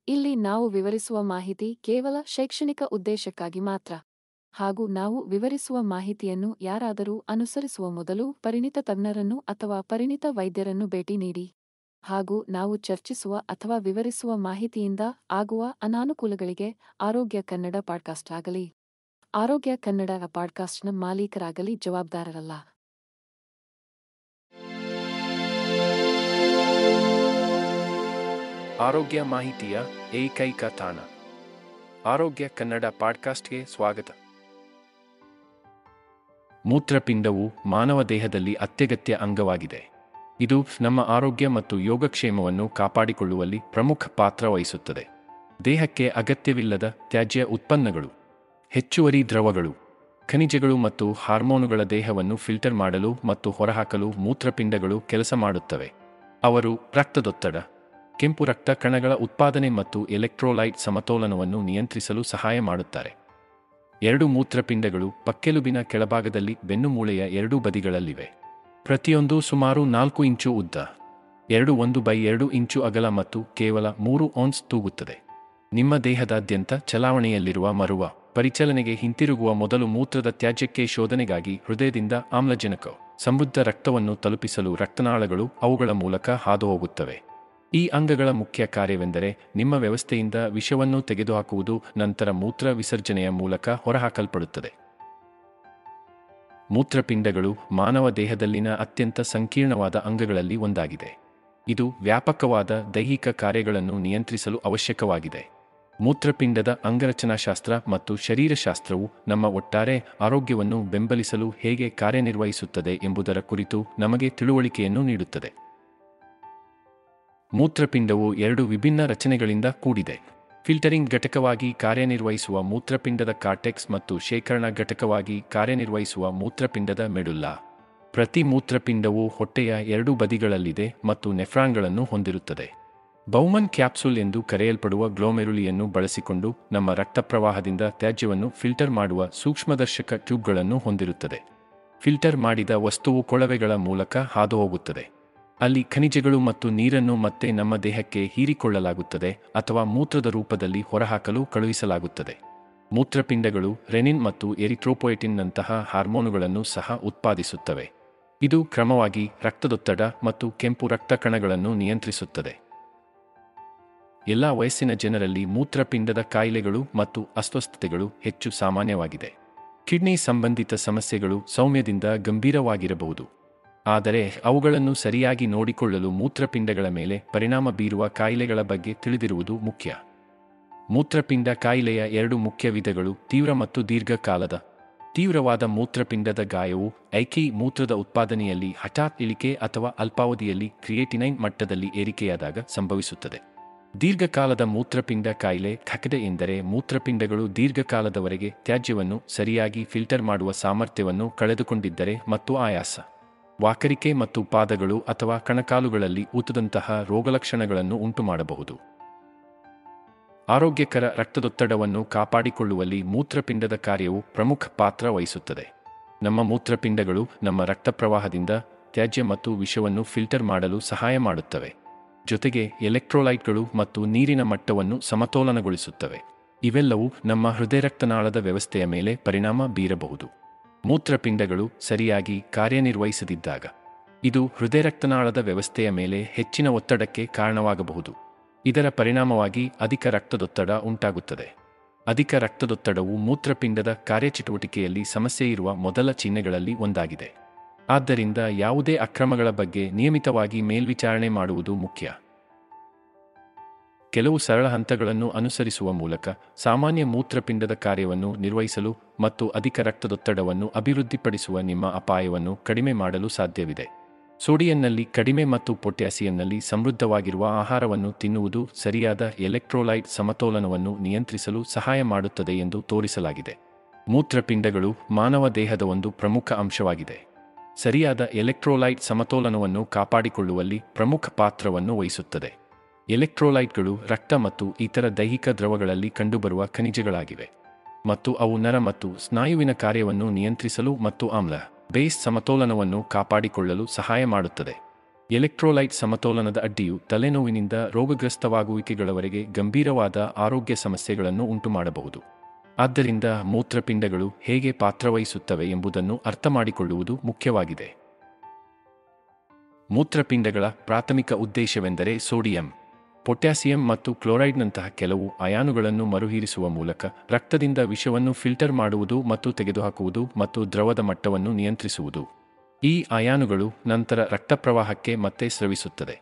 ಇಲ್ಲಿ ನಾವು ವಿವರಿಸುವ ಮಾಹಿತಿ ಕೇವಲ ಶೈಕ್ಷಣಿಕ ಉದ್ದೇಶಕ್ಕಾಗಿ ಮಾತ್ರ. ಹಾಗೂ ನಾವು ವಿವರಿಸುವ ಮಾಹಿತಿಯನ್ನು ಯಾರಾದರೂ ಅನುಸರಿಸುವ ಮೊದಲು ಪರಿಣಿತ ತಜ್ಞರನ್ನು ಅಥವಾ ಪರಿಣಿತ ವೈದ್ಯರನ್ನು ಭೇಟಿ ನೀಡಿ. ಹಾಗೂ ನಾವು ಚರ್ಚಿಸುವ ಅಥವಾ ವಿವರಿಸುವ ಮಾಹಿತಿಯಿಂದ ಆಗುವ ಅನಾನುಕೂಲಗಳಿಗೆ ಆರೋಗ್ಯ ಕನ್ನಡ ಪಾಡ್ಕಾಸ್ಟ್ ಆಗಲಿ ಆರೋಗ್ಯ ಕನ್ನಡ ಪಾಡ್ಕಾಸ್ಟ್ನ ಮಾಲೀಕರಾಗಲಿ ಜವಾಬ್ದಾರರಲ್ಲ. ಆರೋಗ್ಯ ಮಾಹಿತಿಯ ಏಕೈಕ ತಾಣ ಆರೋಗ್ಯ ಕನ್ನಡ ಪಾಡ್ಕಾಸ್ಟ್ಗೆ ಸ್ವಾಗತ. ಮೂತ್ರಪಿಂಡವು ಮಾನವ ದೇಹದಲ್ಲಿ ಅತ್ಯಗತ್ಯ ಅಂಗವಾಗಿದೆ. ಇದು ನಮ್ಮ ಆರೋಗ್ಯ ಮತ್ತು ಯೋಗಕ್ಷೇಮವನ್ನು ಕಾಪಾಡಿಕೊಳ್ಳುವಲ್ಲಿ ಪ್ರಮುಖ ಪಾತ್ರ ವಹಿಸುತ್ತದೆ. ದೇಹಕ್ಕೆ ಅಗತ್ಯವಿಲ್ಲದ ತ್ಯಾಜ್ಯ ಉತ್ಪನ್ನಗಳು, ಹೆಚ್ಚುವರಿ ದ್ರವಗಳು, ಖನಿಜಗಳು ಮತ್ತು ಹಾರ್ಮೋನುಗಳ ದೇಹವನ್ನು ಫಿಲ್ಟರ್ ಮಾಡಲು ಮತ್ತು ಹೊರಹಾಕಲು ಮೂತ್ರಪಿಂಡಗಳು ಕೆಲಸ ಮಾಡುತ್ತವೆ. ಅವರು ರಕ್ತದೊತ್ತಡ, ಕೆಂಪು ರಕ್ತ ಕಣಗಳ ಉತ್ಪಾದನೆ ಮತ್ತು ಎಲೆಕ್ಟ್ರೋಲೈಟ್ ಸಮತೋಲನವನ್ನು ನಿಯಂತ್ರಿಸಲು ಸಹಾಯ ಮಾಡುತ್ತಾರೆ. ಎರಡು ಮೂತ್ರಪಿಂಡಗಳು ಪಕ್ಕೆಲುಬಿನ ಕೆಳಭಾಗದಲ್ಲಿ ಬೆನ್ನುಮೂಳೆಯ ಎರಡೂ ಬದಿಗಳಲ್ಲಿವೆ. ಪ್ರತಿಯೊಂದು ಸುಮಾರು 4 ಇಂಚು ಉದ್ದ, 1/2 ಇಂಚು ಅಗಲ ಮತ್ತು ಕೇವಲ 3 ಔನ್ಸ್ ತೂಗುತ್ತದೆ. ನಿಮ್ಮ ದೇಹದಾದ್ಯಂತ ಚಲಾವಣೆಯಲ್ಲಿರುವ ಮರುವ ಪರಿಚಲನೆಗೆ ಹಿಂತಿರುಗುವ ಮೊದಲು ಮೂತ್ರದ ತ್ಯಾಜ್ಯಕ್ಕೆ ಶೋಧನೆಗಾಗಿ ಹೃದಯದಿಂದ ಆಮ್ಲಜನಕ ಸಮೃದ್ಧ ರಕ್ತವನ್ನು ತಲುಪಿಸಲು ರಕ್ತನಾಳಗಳು ಅವುಗಳ ಮೂಲಕ ಹಾದುಹೋಗುತ್ತವೆ. ಈ ಅಂಗಗಳ ಮುಖ್ಯ ಕಾರ್ಯವೆಂದರೆ ನಿಮ್ಮ ವ್ಯವಸ್ಥೆಯಿಂದ ವಿಷವನ್ನು ತೆಗೆದುಹಾಕುವುದು, ನಂತರ ಮೂತ್ರ ವಿಸರ್ಜನೆಯ ಮೂಲಕ ಹೊರಹಾಕಲ್ಪಡುತ್ತದೆ. ಮೂತ್ರಪಿಂಡಗಳು ಮಾನವ ದೇಹದಲ್ಲಿನ ಅತ್ಯಂತ ಸಂಕೀರ್ಣವಾದ ಅಂಗಗಳಲ್ಲಿ ಒಂದಾಗಿದೆ. ಇದು ವ್ಯಾಪಕವಾದ ದೈಹಿಕ ಕಾರ್ಯಗಳನ್ನು ನಿಯಂತ್ರಿಸಲು ಅವಶ್ಯಕವಾಗಿದೆ. ಮೂತ್ರಪಿಂಡದ ಅಂಗರಚನಾಶಾಸ್ತ್ರ ಮತ್ತು ಶರೀರಶಾಸ್ತ್ರವು ನಮ್ಮ ಒಟ್ಟಾರೆ ಆರೋಗ್ಯವನ್ನು ಬೆಂಬಲಿಸಲು ಹೇಗೆ ಕಾರ್ಯನಿರ್ವಹಿಸುತ್ತದೆ ಎಂಬುದರ ಕುರಿತು ನಮಗೆ ತಿಳುವಳಿಕೆಯನ್ನು ನೀಡುತ್ತದೆ. ಮೂತ್ರಪಿಂಡವು 2 ವಿಭಿನ್ನ ರಚನೆಗಳಿಂದ ಕೂಡಿದೆ. ಫಿಲ್ಟರಿಂಗ್ ಘಟಕವಾಗಿ ಕಾರ್ಯನಿರ್ವಹಿಸುವ ಮೂತ್ರಪಿಂಡದ ಕಾರ್ಟೆಕ್ಸ್ ಮತ್ತು ಶೇಖರಣಾ ಘಟಕವಾಗಿ ಕಾರ್ಯನಿರ್ವಹಿಸುವ ಮೂತ್ರಪಿಂಡದ ಮೆಡುಲ್ಲಾ. ಪ್ರತಿ ಮೂತ್ರಪಿಂಡವು ಹೊಟ್ಟೆಯ 2 ಬದಿಗಳಲ್ಲಿದೆ ಮತ್ತು ನೆಫ್ರಾನ್ಗಳನ್ನು ಹೊಂದಿರುತ್ತದೆ. ಬೌಮನ್ ಕ್ಯಾಪ್ಸುಲ್ ಎಂದು ಕರೆಯಲ್ಪಡುವ ಗ್ಲೋಮೆರುಲಿಯನ್ನು ಬಳಸಿಕೊಂಡು ನಮ್ಮ ರಕ್ತಪ್ರವಾಹದಿಂದ ತ್ಯಾಜ್ಯವನ್ನು ಫಿಲ್ಟರ್ ಮಾಡುವ ಸೂಕ್ಷ್ಮದರ್ಶಕ ಟ್ಯೂಬ್ಗಳನ್ನು ಹೊಂದಿರುತ್ತದೆ. ಫಿಲ್ಟರ್ ಮಾಡಿದ ವಸ್ತುವು ಕೊಳವೆಗಳ ಮೂಲಕ ಹಾದುಹೋಗುತ್ತದೆ. ಅಲ್ಲಿ ಖನಿಜಗಳು ಮತ್ತು ನೀರನ್ನು ಮತ್ತೆ ನಮ್ಮ ದೇಹಕ್ಕೆ ಹೀರಿಕೊಳ್ಳಲಾಗುತ್ತದೆ ಅಥವಾ ಮೂತ್ರದ ರೂಪದಲ್ಲಿ ಹೊರಹಾಕಲು ಕಳುಹಿಸಲಾಗುತ್ತದೆ. ಮೂತ್ರಪಿಂಡಗಳು ರೆನಿನ್ ಮತ್ತು ಎರಿಥ್ರೋಪೊಯೆಟಿನ್ನಂತಹ ಹಾರ್ಮೋನುಗಳನ್ನು ಸಹ ಉತ್ಪಾದಿಸುತ್ತವೆ. ಇದು ಕ್ರಮವಾಗಿ ರಕ್ತದೊತ್ತಡ ಮತ್ತು ಕೆಂಪು ರಕ್ತ ಕಣಗಳನ್ನು ನಿಯಂತ್ರಿಸುತ್ತದೆ. ಎಲ್ಲ ವಯಸ್ಸಿನ ಜನರಲ್ಲಿ ಮೂತ್ರಪಿಂಡದ ಕಾಯಿಲೆಗಳು ಮತ್ತು ಅಸ್ವಸ್ಥತೆಗಳು ಹೆಚ್ಚು ಸಾಮಾನ್ಯವಾಗಿದೆ. ಕಿಡ್ನಿ ಸಂಬಂಧಿತ ಸಮಸ್ಯೆಗಳು ಸೌಮ್ಯದಿಂದ ಗಂಭೀರವಾಗಿರಬಹುದು, ಆದರೆ ಅವುಗಳನ್ನು ಸರಿಯಾಗಿ ನೋಡಿಕೊಳ್ಳಲು ಮೂತ್ರಪಿಂಡಗಳ ಮೇಲೆ ಪರಿಣಾಮ ಬೀರುವ ಕಾಯಿಲೆಗಳ ಬಗ್ಗೆ ತಿಳಿದಿರುವುದು ಮುಖ್ಯ. ಮೂತ್ರಪಿಂಡ ಕಾಯಿಲೆಯ 2 ಮುಖ್ಯ ವಿಧಗಳು ತೀವ್ರ ಮತ್ತು ದೀರ್ಘಕಾಲದ. ತೀವ್ರವಾದ ಮೂತ್ರಪಿಂಡದ ಗಾಯವು ಮೂತ್ರದ ಉತ್ಪಾದನೆಯಲ್ಲಿ ಹಠಾತ್ ಇಳಿಕೆ ಅಥವಾ ಅಲ್ಪಾವಧಿಯಲ್ಲಿ ಕ್ರಿಯೇಟಿನೈನ್ ಮಟ್ಟದಲ್ಲಿ ಏರಿಕೆಯಾದಾಗ ಸಂಭವಿಸುತ್ತದೆ. ದೀರ್ಘಕಾಲದ ಮೂತ್ರಪಿಂಡ ಕಾಯಿಲೆ ಎಂದರೆ ಮೂತ್ರಪಿಂಡಗಳು ದೀರ್ಘಕಾಲದವರೆಗೆ ತ್ಯಾಜ್ಯವನ್ನು ಸರಿಯಾಗಿ ಫಿಲ್ಟರ್ ಮಾಡುವ ಸಾಮರ್ಥ್ಯವನ್ನು ಕಳೆದುಕೊಂಡಿದ್ದರೆ ಮತ್ತು ಆಯಾಸ, ವಾಕರಿಕೆ ಮತ್ತು ಪಾದಗಳು ಅಥವಾ ಕಣಕಾಲುಗಳಲ್ಲಿ ಊತದಂತಹ ರೋಗಲಕ್ಷಣಗಳನ್ನು ಉಂಟುಮಾಡಬಹುದು. ಆರೋಗ್ಯಕರ ರಕ್ತದೊತ್ತಡವನ್ನು ಕಾಪಾಡಿಕೊಳ್ಳುವಲ್ಲಿ ಮೂತ್ರಪಿಂಡದ ಕಾರ್ಯವು ಪ್ರಮುಖ ಪಾತ್ರ ವಹಿಸುತ್ತದೆ. ನಮ್ಮ ಮೂತ್ರಪಿಂಡಗಳು ನಮ್ಮ ರಕ್ತಪ್ರವಾಹದಿಂದ ತ್ಯಾಜ್ಯ ಮತ್ತು ವಿಷವನ್ನು ಫಿಲ್ಟರ್ ಮಾಡಲು ಸಹಾಯ ಮಾಡುತ್ತವೆ. ಜೊತೆಗೆ ಎಲೆಕ್ಟ್ರೋಲೈಟ್ಗಳು ಮತ್ತು ನೀರಿನ ಮಟ್ಟವನ್ನು ಸಮತೋಲನಗೊಳಿಸುತ್ತವೆ. ಇವೆಲ್ಲವೂ ನಮ್ಮ ಹೃದಯರಕ್ತನಾಳದ ವ್ಯವಸ್ಥೆಯ ಮೇಲೆ ಪರಿಣಾಮ ಬೀರಬಹುದು. ಮೂತ್ರಪಿಂಡಗಳು ಸರಿಯಾಗಿ ಕಾರ್ಯನಿರ್ವಹಿಸದಿದ್ದಾಗ ಇದು ಹೃದಯರಕ್ತನಾಳದ ವ್ಯವಸ್ಥೆಯ ಮೇಲೆ ಹೆಚ್ಚಿನ ಒತ್ತಡಕ್ಕೆ ಕಾರಣವಾಗಬಹುದು. ಇದರ ಪರಿಣಾಮವಾಗಿ ಅಧಿಕ ರಕ್ತದೊತ್ತಡ ಉಂಟಾಗುತ್ತದೆ. ಅಧಿಕ ರಕ್ತದೊತ್ತಡವು ಮೂತ್ರಪಿಂಡದ ಕಾರ್ಯಚಟುವಟಿಕೆಯಲ್ಲಿ ಸಮಸ್ಯೆಯಿರುವ ಮೊದಲ ಚಿಹ್ನೆಗಳಲ್ಲಿ ಒಂದಾಗಿದೆ. ಆದ್ದರಿಂದ ಯಾವುದೇ ಅಕ್ರಮಗಳ ಬಗ್ಗೆ ನಿಯಮಿತವಾಗಿ ಮೇಲ್ವಿಚಾರಣೆ ಮಾಡುವುದು ಮುಖ್ಯ. ಕೆಲವು ಸರಳ ಹಂತಗಳನ್ನು ಅನುಸರಿಸುವ ಮೂಲಕ ಸಾಮಾನ್ಯ ಮೂತ್ರಪಿಂಡದ ಕಾರ್ಯವನ್ನು ನಿರ್ವಹಿಸಲು ಮತ್ತು ಅಧಿಕ ರಕ್ತದೊತ್ತಡವನ್ನು ಅಭಿವೃದ್ಧಿಪಡಿಸುವ ನಿಮ್ಮ ಅಪಾಯವನ್ನು ಕಡಿಮೆ ಮಾಡಲು ಸಾಧ್ಯವಿದೆ. ಸೋಡಿಯಂನಲ್ಲಿ ಕಡಿಮೆ ಮತ್ತು ಪೊಟ್ಯಾಸಿಯಂನಲ್ಲಿ ಸಮೃದ್ಧವಾಗಿರುವ ಆಹಾರವನ್ನು ತಿನ್ನುವುದು ಸರಿಯಾದ ಎಲೆಕ್ಟ್ರೋಲೈಟ್ ಸಮತೋಲನವನ್ನು ನಿಯಂತ್ರಿಸಲು ಸಹಾಯ ಮಾಡುತ್ತದೆ ಎಂದು ತೋರಿಸಲಾಗಿದೆ. ಮೂತ್ರಪಿಂಡಗಳು ಮಾನವ ದೇಹದ ಒಂದು ಪ್ರಮುಖ ಅಂಶವಾಗಿದೆ. ಸರಿಯಾದ ಎಲೆಕ್ಟ್ರೋಲೈಟ್ ಸಮತೋಲನವನ್ನು ಕಾಪಾಡಿಕೊಳ್ಳುವಲ್ಲಿ ಪ್ರಮುಖ ಪಾತ್ರವನ್ನು ವಹಿಸುತ್ತದೆ. ಎಲೆಕ್ಟ್ರೋಲೈಟ್ಗಳು ರಕ್ತ ಮತ್ತು ಇತರ ದೈಹಿಕ ದ್ರವಗಳಲ್ಲಿ ಕಂಡುಬರುವ ಖನಿಜಗಳಾಗಿವೆ ಮತ್ತು ಅವು ನರ ಮತ್ತು ಸ್ನಾಯುವಿನ ಕಾರ್ಯವನ್ನು ನಿಯಂತ್ರಿಸಲು ಮತ್ತು ಆಮ್ಲ ಬೇಸ್ ಸಮತೋಲನವನ್ನು ಕಾಪಾಡಿಕೊಳ್ಳಲು ಸಹಾಯ ಮಾಡುತ್ತದೆ. ಎಲೆಕ್ಟ್ರೋಲೈಟ್ ಸಮತೋಲನದ ಅಡ್ಡಿಯು ತಲೆನೋವಿನಿಂದ ರೋಗಗ್ರಸ್ತವಾಗುವಿಕೆಗಳವರೆಗೆ ಗಂಭೀರವಾದ ಆರೋಗ್ಯ ಸಮಸ್ಯೆಗಳನ್ನು ಉಂಟುಮಾಡಬಹುದು. ಆದ್ದರಿಂದ ಮೂತ್ರಪಿಂಡಗಳು ಹೇಗೆ ಪಾತ್ರವಹಿಸುತ್ತವೆ ಎಂಬುದನ್ನು ಅರ್ಥಮಾಡಿಕೊಳ್ಳುವುದು ಮುಖ್ಯವಾಗಿದೆ. ಮೂತ್ರಪಿಂಡಗಳ ಪ್ರಾಥಮಿಕ ಉದ್ದೇಶವೆಂದರೆ ಸೋಡಿಯಂ, ಪೊಟ್ಯಾಸಿಯಂ ಮತ್ತು ಕ್ಲೋರೈಡ್ನಂತಹ ಕೆಲವು ಅಯಾನುಗಳನ್ನು ಮರುಹೀರಿಸುವ ಮೂಲಕ ರಕ್ತದಿಂದ ವಿಷವನ್ನು ಫಿಲ್ಟರ್ ಮಾಡುವುದು ಮತ್ತು ತೆಗೆದುಹಾಕುವುದು ಮತ್ತು ದ್ರವದ ಮಟ್ಟವನ್ನು ನಿಯಂತ್ರಿಸುವುದು. ಈ ಅಯಾನುಗಳು ನಂತರ ರಕ್ತಪ್ರವಾಹಕ್ಕೆ ಮತ್ತೆ ಸ್ರವಿಸುತ್ತದೆ.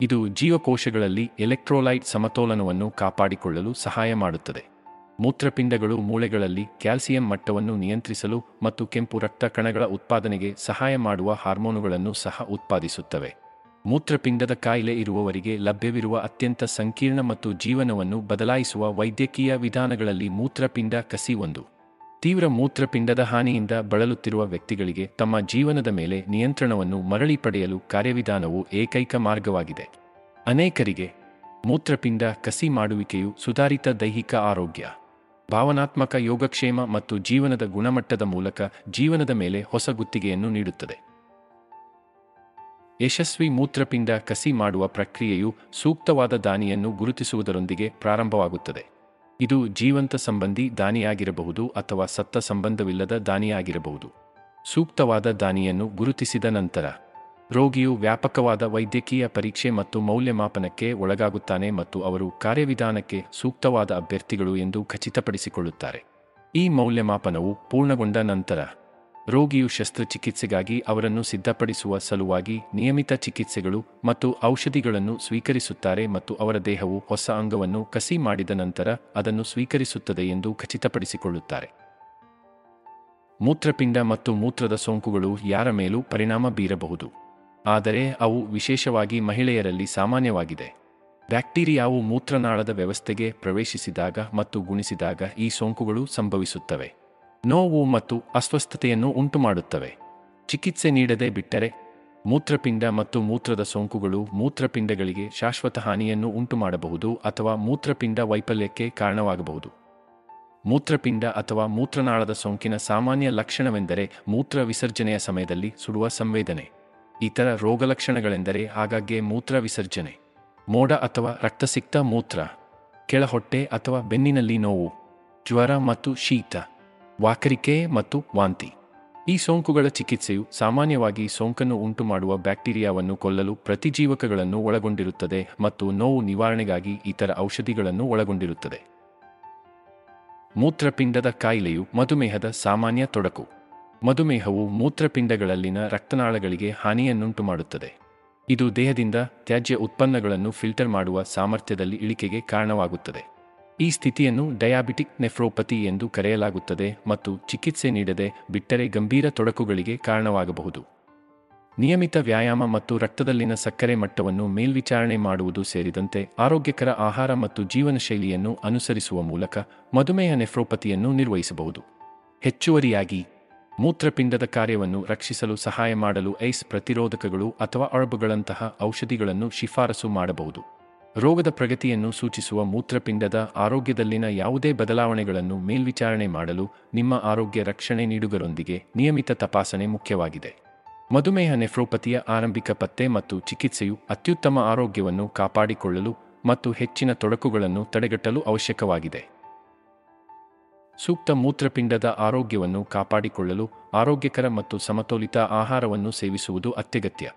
ಇದು ಜೀವಕೋಶಗಳಲ್ಲಿ ಎಲೆಕ್ಟ್ರೋಲೈಟ್ ಸಮತೋಲನವನ್ನು ಕಾಪಾಡಿಕೊಳ್ಳಲು ಸಹಾಯ ಮಾಡುತ್ತದೆ. ಮೂತ್ರಪಿಂಡಗಳು ಮೂಳೆಗಳಲ್ಲಿ ಕ್ಯಾಲ್ಸಿಯಂ ಮಟ್ಟವನ್ನು ನಿಯಂತ್ರಿಸಲು ಮತ್ತು ಕೆಂಪು ರಕ್ತ ಕಣಗಳ ಉತ್ಪಾದನೆಗೆ ಸಹಾಯ ಮಾಡುವ ಹಾರ್ಮೋನುಗಳನ್ನು ಸಹ ಉತ್ಪಾದಿಸುತ್ತವೆ. ಮೂತ್ರಪಿಂಡದ ಕಾಯಿಲೆ ಇರುವವರಿಗೆ ಲಭ್ಯವಿರುವ ಅತ್ಯಂತ ಸಂಕೀರ್ಣ ಮತ್ತು ಜೀವನವನ್ನು ಬದಲಾಯಿಸುವ ವೈದ್ಯಕೀಯ ವಿಧಾನಗಳಲ್ಲಿ ಮೂತ್ರಪಿಂಡ ಕಸಿ ಒಂದು. ತೀವ್ರ ಮೂತ್ರಪಿಂಡದ ಹಾನಿಯಿಂದ ಬಳಲುತ್ತಿರುವ ವ್ಯಕ್ತಿಗಳಿಗೆ ತಮ್ಮ ಜೀವನದ ಮೇಲೆ ನಿಯಂತ್ರಣವನ್ನು ಮರಳಿ ಪಡೆಯಲು ಕಾರ್ಯವಿಧಾನವು ಏಕೈಕ ಮಾರ್ಗವಾಗಿದೆ. ಅನೇಕರಿಗೆ ಮೂತ್ರಪಿಂಡ ಕಸಿ ಮಾಡುವಿಕೆಯು ಸುಧಾರಿತ ದೈಹಿಕ ಆರೋಗ್ಯ, ಭಾವನಾತ್ಮಕ ಯೋಗಕ್ಷೇಮ ಮತ್ತು ಜೀವನದ ಗುಣಮಟ್ಟದ ಮೂಲಕ ಜೀವನದ ಮೇಲೆ ಹೊಸ ಗುತ್ತಿಗೆಯನ್ನು ನೀಡುತ್ತದೆ. ಯಶಸ್ವಿ ಮೂತ್ರಪಿಂಡ ಕಸಿ ಮಾಡುವ ಪ್ರಕ್ರಿಯೆಯು ಸೂಕ್ತವಾದ ದಾನಿಯನ್ನು ಗುರುತಿಸುವುದರೊಂದಿಗೆ ಪ್ರಾರಂಭವಾಗುತ್ತದೆ. ಇದು ಜೀವಂತ ಸಂಬಂಧಿ ದಾನಿಯಾಗಿರಬಹುದು ಅಥವಾ ಸತ್ತ ಸಂಬಂಧವಿಲ್ಲದ ದಾನಿಯಾಗಿರಬಹುದು. ಸೂಕ್ತವಾದ ದಾನಿಯನ್ನು ಗುರುತಿಸಿದ ನಂತರ ರೋಗಿಯು ವ್ಯಾಪಕವಾದ ವೈದ್ಯಕೀಯ ಪರೀಕ್ಷೆ ಮತ್ತು ಮೌಲ್ಯಮಾಪನಕ್ಕೆ ಒಳಗಾಗುತ್ತಾನೆ ಮತ್ತು ಅವರು ಕಾರ್ಯವಿಧಾನಕ್ಕೆ ಸೂಕ್ತವಾದ ಅಭ್ಯರ್ಥಿಗಳು ಎಂದು ಖಚಿತಪಡಿಸಿಕೊಳ್ಳುತ್ತಾರೆ. ಈ ಮೌಲ್ಯಮಾಪನವು ಪೂರ್ಣಗೊಂಡ ನಂತರ ರೋಗಿಯು ಶಸ್ತ್ರಚಿಕಿತ್ಸೆಗಾಗಿ ಅವರನ್ನು ಸಿದ್ಧಪಡಿಸುವ ಸಲುವಾಗಿ ನಿಯಮಿತ ಚಿಕಿತ್ಸೆಗಳು ಮತ್ತು ಔಷಧಿಗಳನ್ನು ಸ್ವೀಕರಿಸುತ್ತಾರೆ ಮತ್ತು ಅವರ ದೇಹವು ಹೊಸ ಅಂಗವನ್ನು ಕಸಿ ಮಾಡಿದ ನಂತರ ಅದನ್ನು ಸ್ವೀಕರಿಸುತ್ತದೆ ಎಂದು ಖಚಿತಪಡಿಸಿಕೊಳ್ಳುತ್ತಾರೆ. ಮೂತ್ರಪಿಂಡ ಮತ್ತು ಮೂತ್ರದ ಸೋಂಕುಗಳು ಯಾರ ಮೇಲೂ ಪರಿಣಾಮ ಬೀರಬಹುದು, ಆದರೆ ಅವು ವಿಶೇಷವಾಗಿ ಮಹಿಳೆಯರಲ್ಲಿ ಸಾಮಾನ್ಯವಾಗಿದೆ. ಬ್ಯಾಕ್ಟೀರಿಯಾವು ಮೂತ್ರನಾಳದ ವ್ಯವಸ್ಥೆಗೆ ಪ್ರವೇಶಿಸಿದಾಗ ಮತ್ತು ಗುಣಿಸಿದಾಗ ಈ ಸೋಂಕುಗಳು ಸಂಭವಿಸುತ್ತವೆ. ನೋವು ಮತ್ತು ಅಸ್ವಸ್ಥತೆಯನ್ನು ಉಂಟುಮಾಡುತ್ತವೆ. ಚಿಕಿತ್ಸೆ ನೀಡದೆ ಬಿಟ್ಟರೆ ಮೂತ್ರಪಿಂಡ ಮತ್ತು ಮೂತ್ರದ ಸೋಂಕುಗಳು ಮೂತ್ರಪಿಂಡಗಳಿಗೆ ಶಾಶ್ವತ ಹಾನಿಯನ್ನು ಉಂಟುಮಾಡಬಹುದು ಅಥವಾ ಮೂತ್ರಪಿಂಡ ವೈಫಲ್ಯಕ್ಕೆ ಕಾರಣವಾಗಬಹುದು. ಮೂತ್ರಪಿಂಡ ಅಥವಾ ಮೂತ್ರನಾಳದ ಸೋಂಕಿನ ಸಾಮಾನ್ಯ ಲಕ್ಷಣವೆಂದರೆ ಮೂತ್ರ ವಿಸರ್ಜನೆಯ ಸಮಯದಲ್ಲಿ ಸುಡುವ ಸಂವೇದನೆ. ಇತರ ರೋಗಲಕ್ಷಣಗಳೆಂದರೆ ಆಗಾಗ್ಗೆ ಮೂತ್ರ ವಿಸರ್ಜನೆ, ಮೋಡ ಅಥವಾ ರಕ್ತಸಿಕ್ತ ಮೂತ್ರ, ಕೆಳಹೊಟ್ಟೆ ಅಥವಾ ಬೆನ್ನಿನಲ್ಲಿ ನೋವು, ಜ್ವರ ಮತ್ತು ಶೀತ, ವಾಕರಿಕೆ ಮತ್ತು ವಾಂತಿ. ಈ ಸೋಂಕುಗಳ ಚಿಕಿತ್ಸೆಯು ಸಾಮಾನ್ಯವಾಗಿ ಸೋಂಕನ್ನು ಉಂಟುಮಾಡುವ ಬ್ಯಾಕ್ಟೀರಿಯಾವನ್ನು ಕೊಲ್ಲಲು ಪ್ರತಿಜೀವಕಗಳನ್ನು ಒಳಗೊಂಡಿರುತ್ತದೆ ಮತ್ತು ನೋವು ನಿವಾರಣೆಗಾಗಿ ಇತರ ಔಷಧಿಗಳನ್ನು ಒಳಗೊಂಡಿರುತ್ತದೆ. ಮೂತ್ರಪಿಂಡದ ಕಾಯಿಲೆಯು ಮಧುಮೇಹದ ಸಾಮಾನ್ಯ ತೊಡಕು. ಮಧುಮೇಹವು ಮೂತ್ರಪಿಂಡಗಳಲ್ಲಿನ ರಕ್ತನಾಳಗಳಿಗೆ ಹಾನಿಯನ್ನುಂಟುಮಾಡುತ್ತದೆ. ಇದು ದೇಹದಿಂದ ತ್ಯಾಜ್ಯ ಉತ್ಪನ್ನಗಳನ್ನು ಫಿಲ್ಟರ್ ಮಾಡುವ ಸಾಮರ್ಥ್ಯದಲ್ಲಿ ಇಳಿಕೆಗೆ ಕಾರಣವಾಗುತ್ತದೆ. ಈ ಸ್ಥಿತಿಯನ್ನು ಡಯಾಬಿಟಿಕ್ ನೆಫ್ರೋಪತಿ ಎಂದು ಕರೆಯಲಾಗುತ್ತದೆ ಮತ್ತು ಚಿಕಿತ್ಸೆ ನೀಡದೆ ಬಿಟ್ಟರೆ ಗಂಭೀರ ತೊಡಕುಗಳಿಗೆ ಕಾರಣವಾಗಬಹುದು. ನಿಯಮಿತ ವ್ಯಾಯಾಮ ಮತ್ತು ರಕ್ತದಲ್ಲಿನ ಸಕ್ಕರೆ ಮಟ್ಟವನ್ನು ಮೇಲ್ವಿಚಾರಣೆ ಮಾಡುವುದು ಸೇರಿದಂತೆ ಆರೋಗ್ಯಕರ ಆಹಾರ ಮತ್ತು ಜೀವನ ಶೈಲಿಯನ್ನು ಅನುಸರಿಸುವ ಮೂಲಕ ಮಧುಮೇಹ ನೆಫ್ರೋಪತಿಯನ್ನು ನಿರ್ವಹಿಸಬಹುದು. ಹೆಚ್ಚುವರಿಯಾಗಿ ಮೂತ್ರಪಿಂಡದ ಕಾರ್ಯವನ್ನು ರಕ್ಷಿಸಲು ಸಹಾಯ ಮಾಡಲು ಐಸ್ ಪ್ರತಿರೋಧಕಗಳು ಅಥವಾ ಅರ್ಬ್ಗಳಂತಹ ಔಷಧಿಗಳನ್ನು ಶಿಫಾರಸು ಮಾಡಬಹುದು. ರೋಗದ ಪ್ರಗತಿಯನ್ನು ಸೂಚಿಸುವ ಮೂತ್ರಪಿಂಡದ ಆರೋಗ್ಯದಲ್ಲಿನ ಯಾವುದೇ ಬದಲಾವಣೆಗಳನ್ನು ಮೇಲ್ವಿಚಾರಣೆ ಮಾಡಲು ನಿಮ್ಮ ಆರೋಗ್ಯ ರಕ್ಷಣೆ ನೀಡುಗರೊಂದಿಗೆ ನಿಯಮಿತ ತಪಾಸಣೆ ಮುಖ್ಯವಾಗಿದೆ. ಮಧುಮೇಹ ನೆಫ್ರೋಪತಿಯ ಆರಂಭಿಕ ಪತ್ತೆ ಮತ್ತು ಚಿಕಿತ್ಸೆಯು ಅತ್ಯುತ್ತಮ ಆರೋಗ್ಯವನ್ನು ಕಾಪಾಡಿಕೊಳ್ಳಲು ಮತ್ತು ಹೆಚ್ಚಿನ ತೊಡಕುಗಳನ್ನು ತಡೆಗಟ್ಟಲು ಅವಶ್ಯಕವಾಗಿದೆ. ಸೂಕ್ತ ಮೂತ್ರಪಿಂಡದ ಆರೋಗ್ಯವನ್ನು ಕಾಪಾಡಿಕೊಳ್ಳಲು ಆರೋಗ್ಯಕರ ಮತ್ತು ಸಮತೋಲಿತ ಆಹಾರವನ್ನು ಸೇವಿಸುವುದು ಅತ್ಯಗತ್ಯ.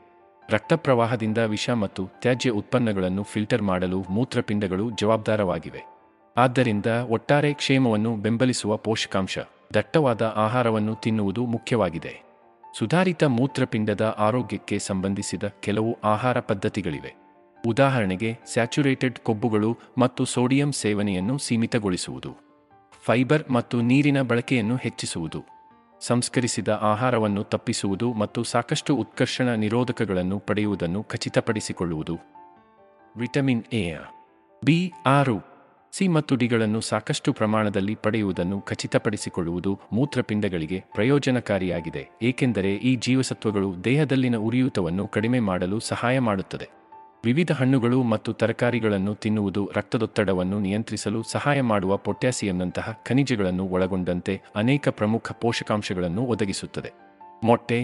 ರಕ್ತಪ್ರವಾಹದಿಂದ ವಿಷ ಮತ್ತು ತ್ಯಾಜ್ಯ ಉತ್ಪನ್ನಗಳನ್ನು ಫಿಲ್ಟರ್ ಮಾಡಲು ಮೂತ್ರಪಿಂಡಗಳು ಜವಾಬ್ದಾರವಾಗಿವೆ. ಆದ್ದರಿಂದ ಒಟ್ಟಾರೆ ಕ್ಷೇಮವನ್ನು ಬೆಂಬಲಿಸುವ ಪೋಷಕಾಂಶ ದಟ್ಟವಾದ ಆಹಾರವನ್ನು ತಿನ್ನುವುದು ಮುಖ್ಯವಾಗಿದೆ. ಸುಧಾರಿತ ಮೂತ್ರಪಿಂಡದ ಆರೋಗ್ಯಕ್ಕೆ ಸಂಬಂಧಿಸಿದ ಕೆಲವು ಆಹಾರ ಪದ್ಧತಿಗಳಿವೆ. ಉದಾಹರಣೆಗೆ, ಸ್ಯಾಚುರೇಟೆಡ್ ಕೊಬ್ಬುಗಳು ಮತ್ತು ಸೋಡಿಯಂ ಸೇವನೆಯನ್ನು ಸೀಮಿತಗೊಳಿಸುವುದು, ಫೈಬರ್ ಮತ್ತು ನೀರಿನ ಬಳಕೆಯನ್ನು ಹೆಚ್ಚಿಸುವುದು, ಸಂಸ್ಕರಿಸಿದ ಆಹಾರವನ್ನು ತಪ್ಪಿಸುವುದು ಮತ್ತು ಸಾಕಷ್ಟು ಉತ್ಕರ್ಷಣ ನಿರೋಧಕಗಳನ್ನು ಪಡೆಯುವುದನ್ನು ಖಚಿತಪಡಿಸಿಕೊಳ್ಳುವುದು. ವಿಟಮಿನ್ ಎ, ಬಿ6, ಸಿ ಮತ್ತು ಡಿಗಳನ್ನು ಸಾಕಷ್ಟು ಪ್ರಮಾಣದಲ್ಲಿ ಪಡೆಯುವುದನ್ನು ಖಚಿತಪಡಿಸಿಕೊಳ್ಳುವುದು ಮೂತ್ರಪಿಂಡಗಳಿಗೆ ಪ್ರಯೋಜನಕಾರಿಯಾಗಿದೆ, ಏಕೆಂದರೆ ಈ ಜೀವಸತ್ವಗಳು ದೇಹದಲ್ಲಿನ ಉರಿಯೂತವನ್ನು ಕಡಿಮೆ ಮಾಡಲು ಸಹಾಯ ಮಾಡುತ್ತದೆ. ವಿವಿಧ ಹಣ್ಣುಗಳು ಮತ್ತು ತರಕಾರಿಗಳನ್ನು ತಿನ್ನುವುದು ರಕ್ತದೊತ್ತಡವನ್ನು ನಿಯಂತ್ರಿಸಲು ಸಹಾಯ ಮಾಡುವ ಪೊಟ್ಯಾಸಿಯಂನಂತಹ ಖನಿಜಗಳನ್ನು ಒಳಗೊಂಡಂತೆ ಅನೇಕ ಪ್ರಮುಖ ಪೋಷಕಾಂಶಗಳನ್ನು ಒದಗಿಸುತ್ತದೆ. ಮೊಟ್ಟೆ,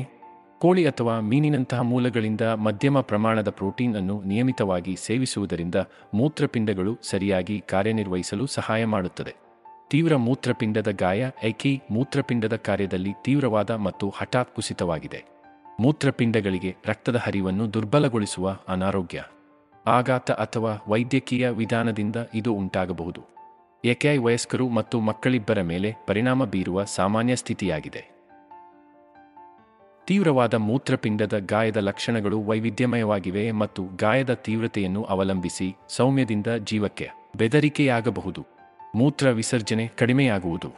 ಕೋಳಿ ಅಥವಾ ಮೀನಿನಂತಹ ಮೂಲಗಳಿಂದ ಮಧ್ಯಮ ಪ್ರಮಾಣದ ಪ್ರೋಟೀನ್ ಅನ್ನು ನಿಯಮಿತವಾಗಿ ಸೇವಿಸುವುದರಿಂದ ಮೂತ್ರಪಿಂಡಗಳು ಸರಿಯಾಗಿ ಕಾರ್ಯನಿರ್ವಹಿಸಲು ಸಹಾಯ ಮಾಡುತ್ತದೆ. ತೀವ್ರ ಮೂತ್ರಪಿಂಡದ ಗಾಯ ಮೂತ್ರಪಿಂಡದ ಕಾರ್ಯದಲ್ಲಿ ತೀವ್ರವಾದ ಮತ್ತು ಹಠಾತ್ ಕುಸಿತವಾಗಿದೆ. ಮೂತ್ರಪಿಂಡಗಳಿಗೆ ರಕ್ತದ ಹರಿವನ್ನು ದುರ್ಬಲಗೊಳಿಸುವ ಅನಾರೋಗ್ಯ, ಆಘಾತ ಅಥವಾ ವೈದ್ಯಕೀಯ ವಿಧಾನದಿಂದ ಇದು ಉಂಟಾಗಬಹುದು. ವಯಸ್ಕರು ಮತ್ತು ಮಕ್ಕಳಿಬ್ಬರ ಮೇಲೆ ಪರಿಣಾಮ ಬೀರುವ ಸಾಮಾನ್ಯ ಸ್ಥಿತಿಯಾಗಿದೆ. ತೀವ್ರವಾದ ಮೂತ್ರಪಿಂಡದ ಗಾಯದ ಲಕ್ಷಣಗಳು ವೈವಿಧ್ಯಮಯವಾಗಿವೆ ಮತ್ತು ಗಾಯದ ತೀವ್ರತೆಯನ್ನು ಅವಲಂಬಿಸಿ ಸೌಮ್ಯದಿಂದ ಜೀವಕ್ಕೆ ಬೆದರಿಕೆಯಾಗಬಹುದು. ಮೂತ್ರ ವಿಸರ್ಜನೆ ಕಡಿಮೆಯಾಗುವುದು,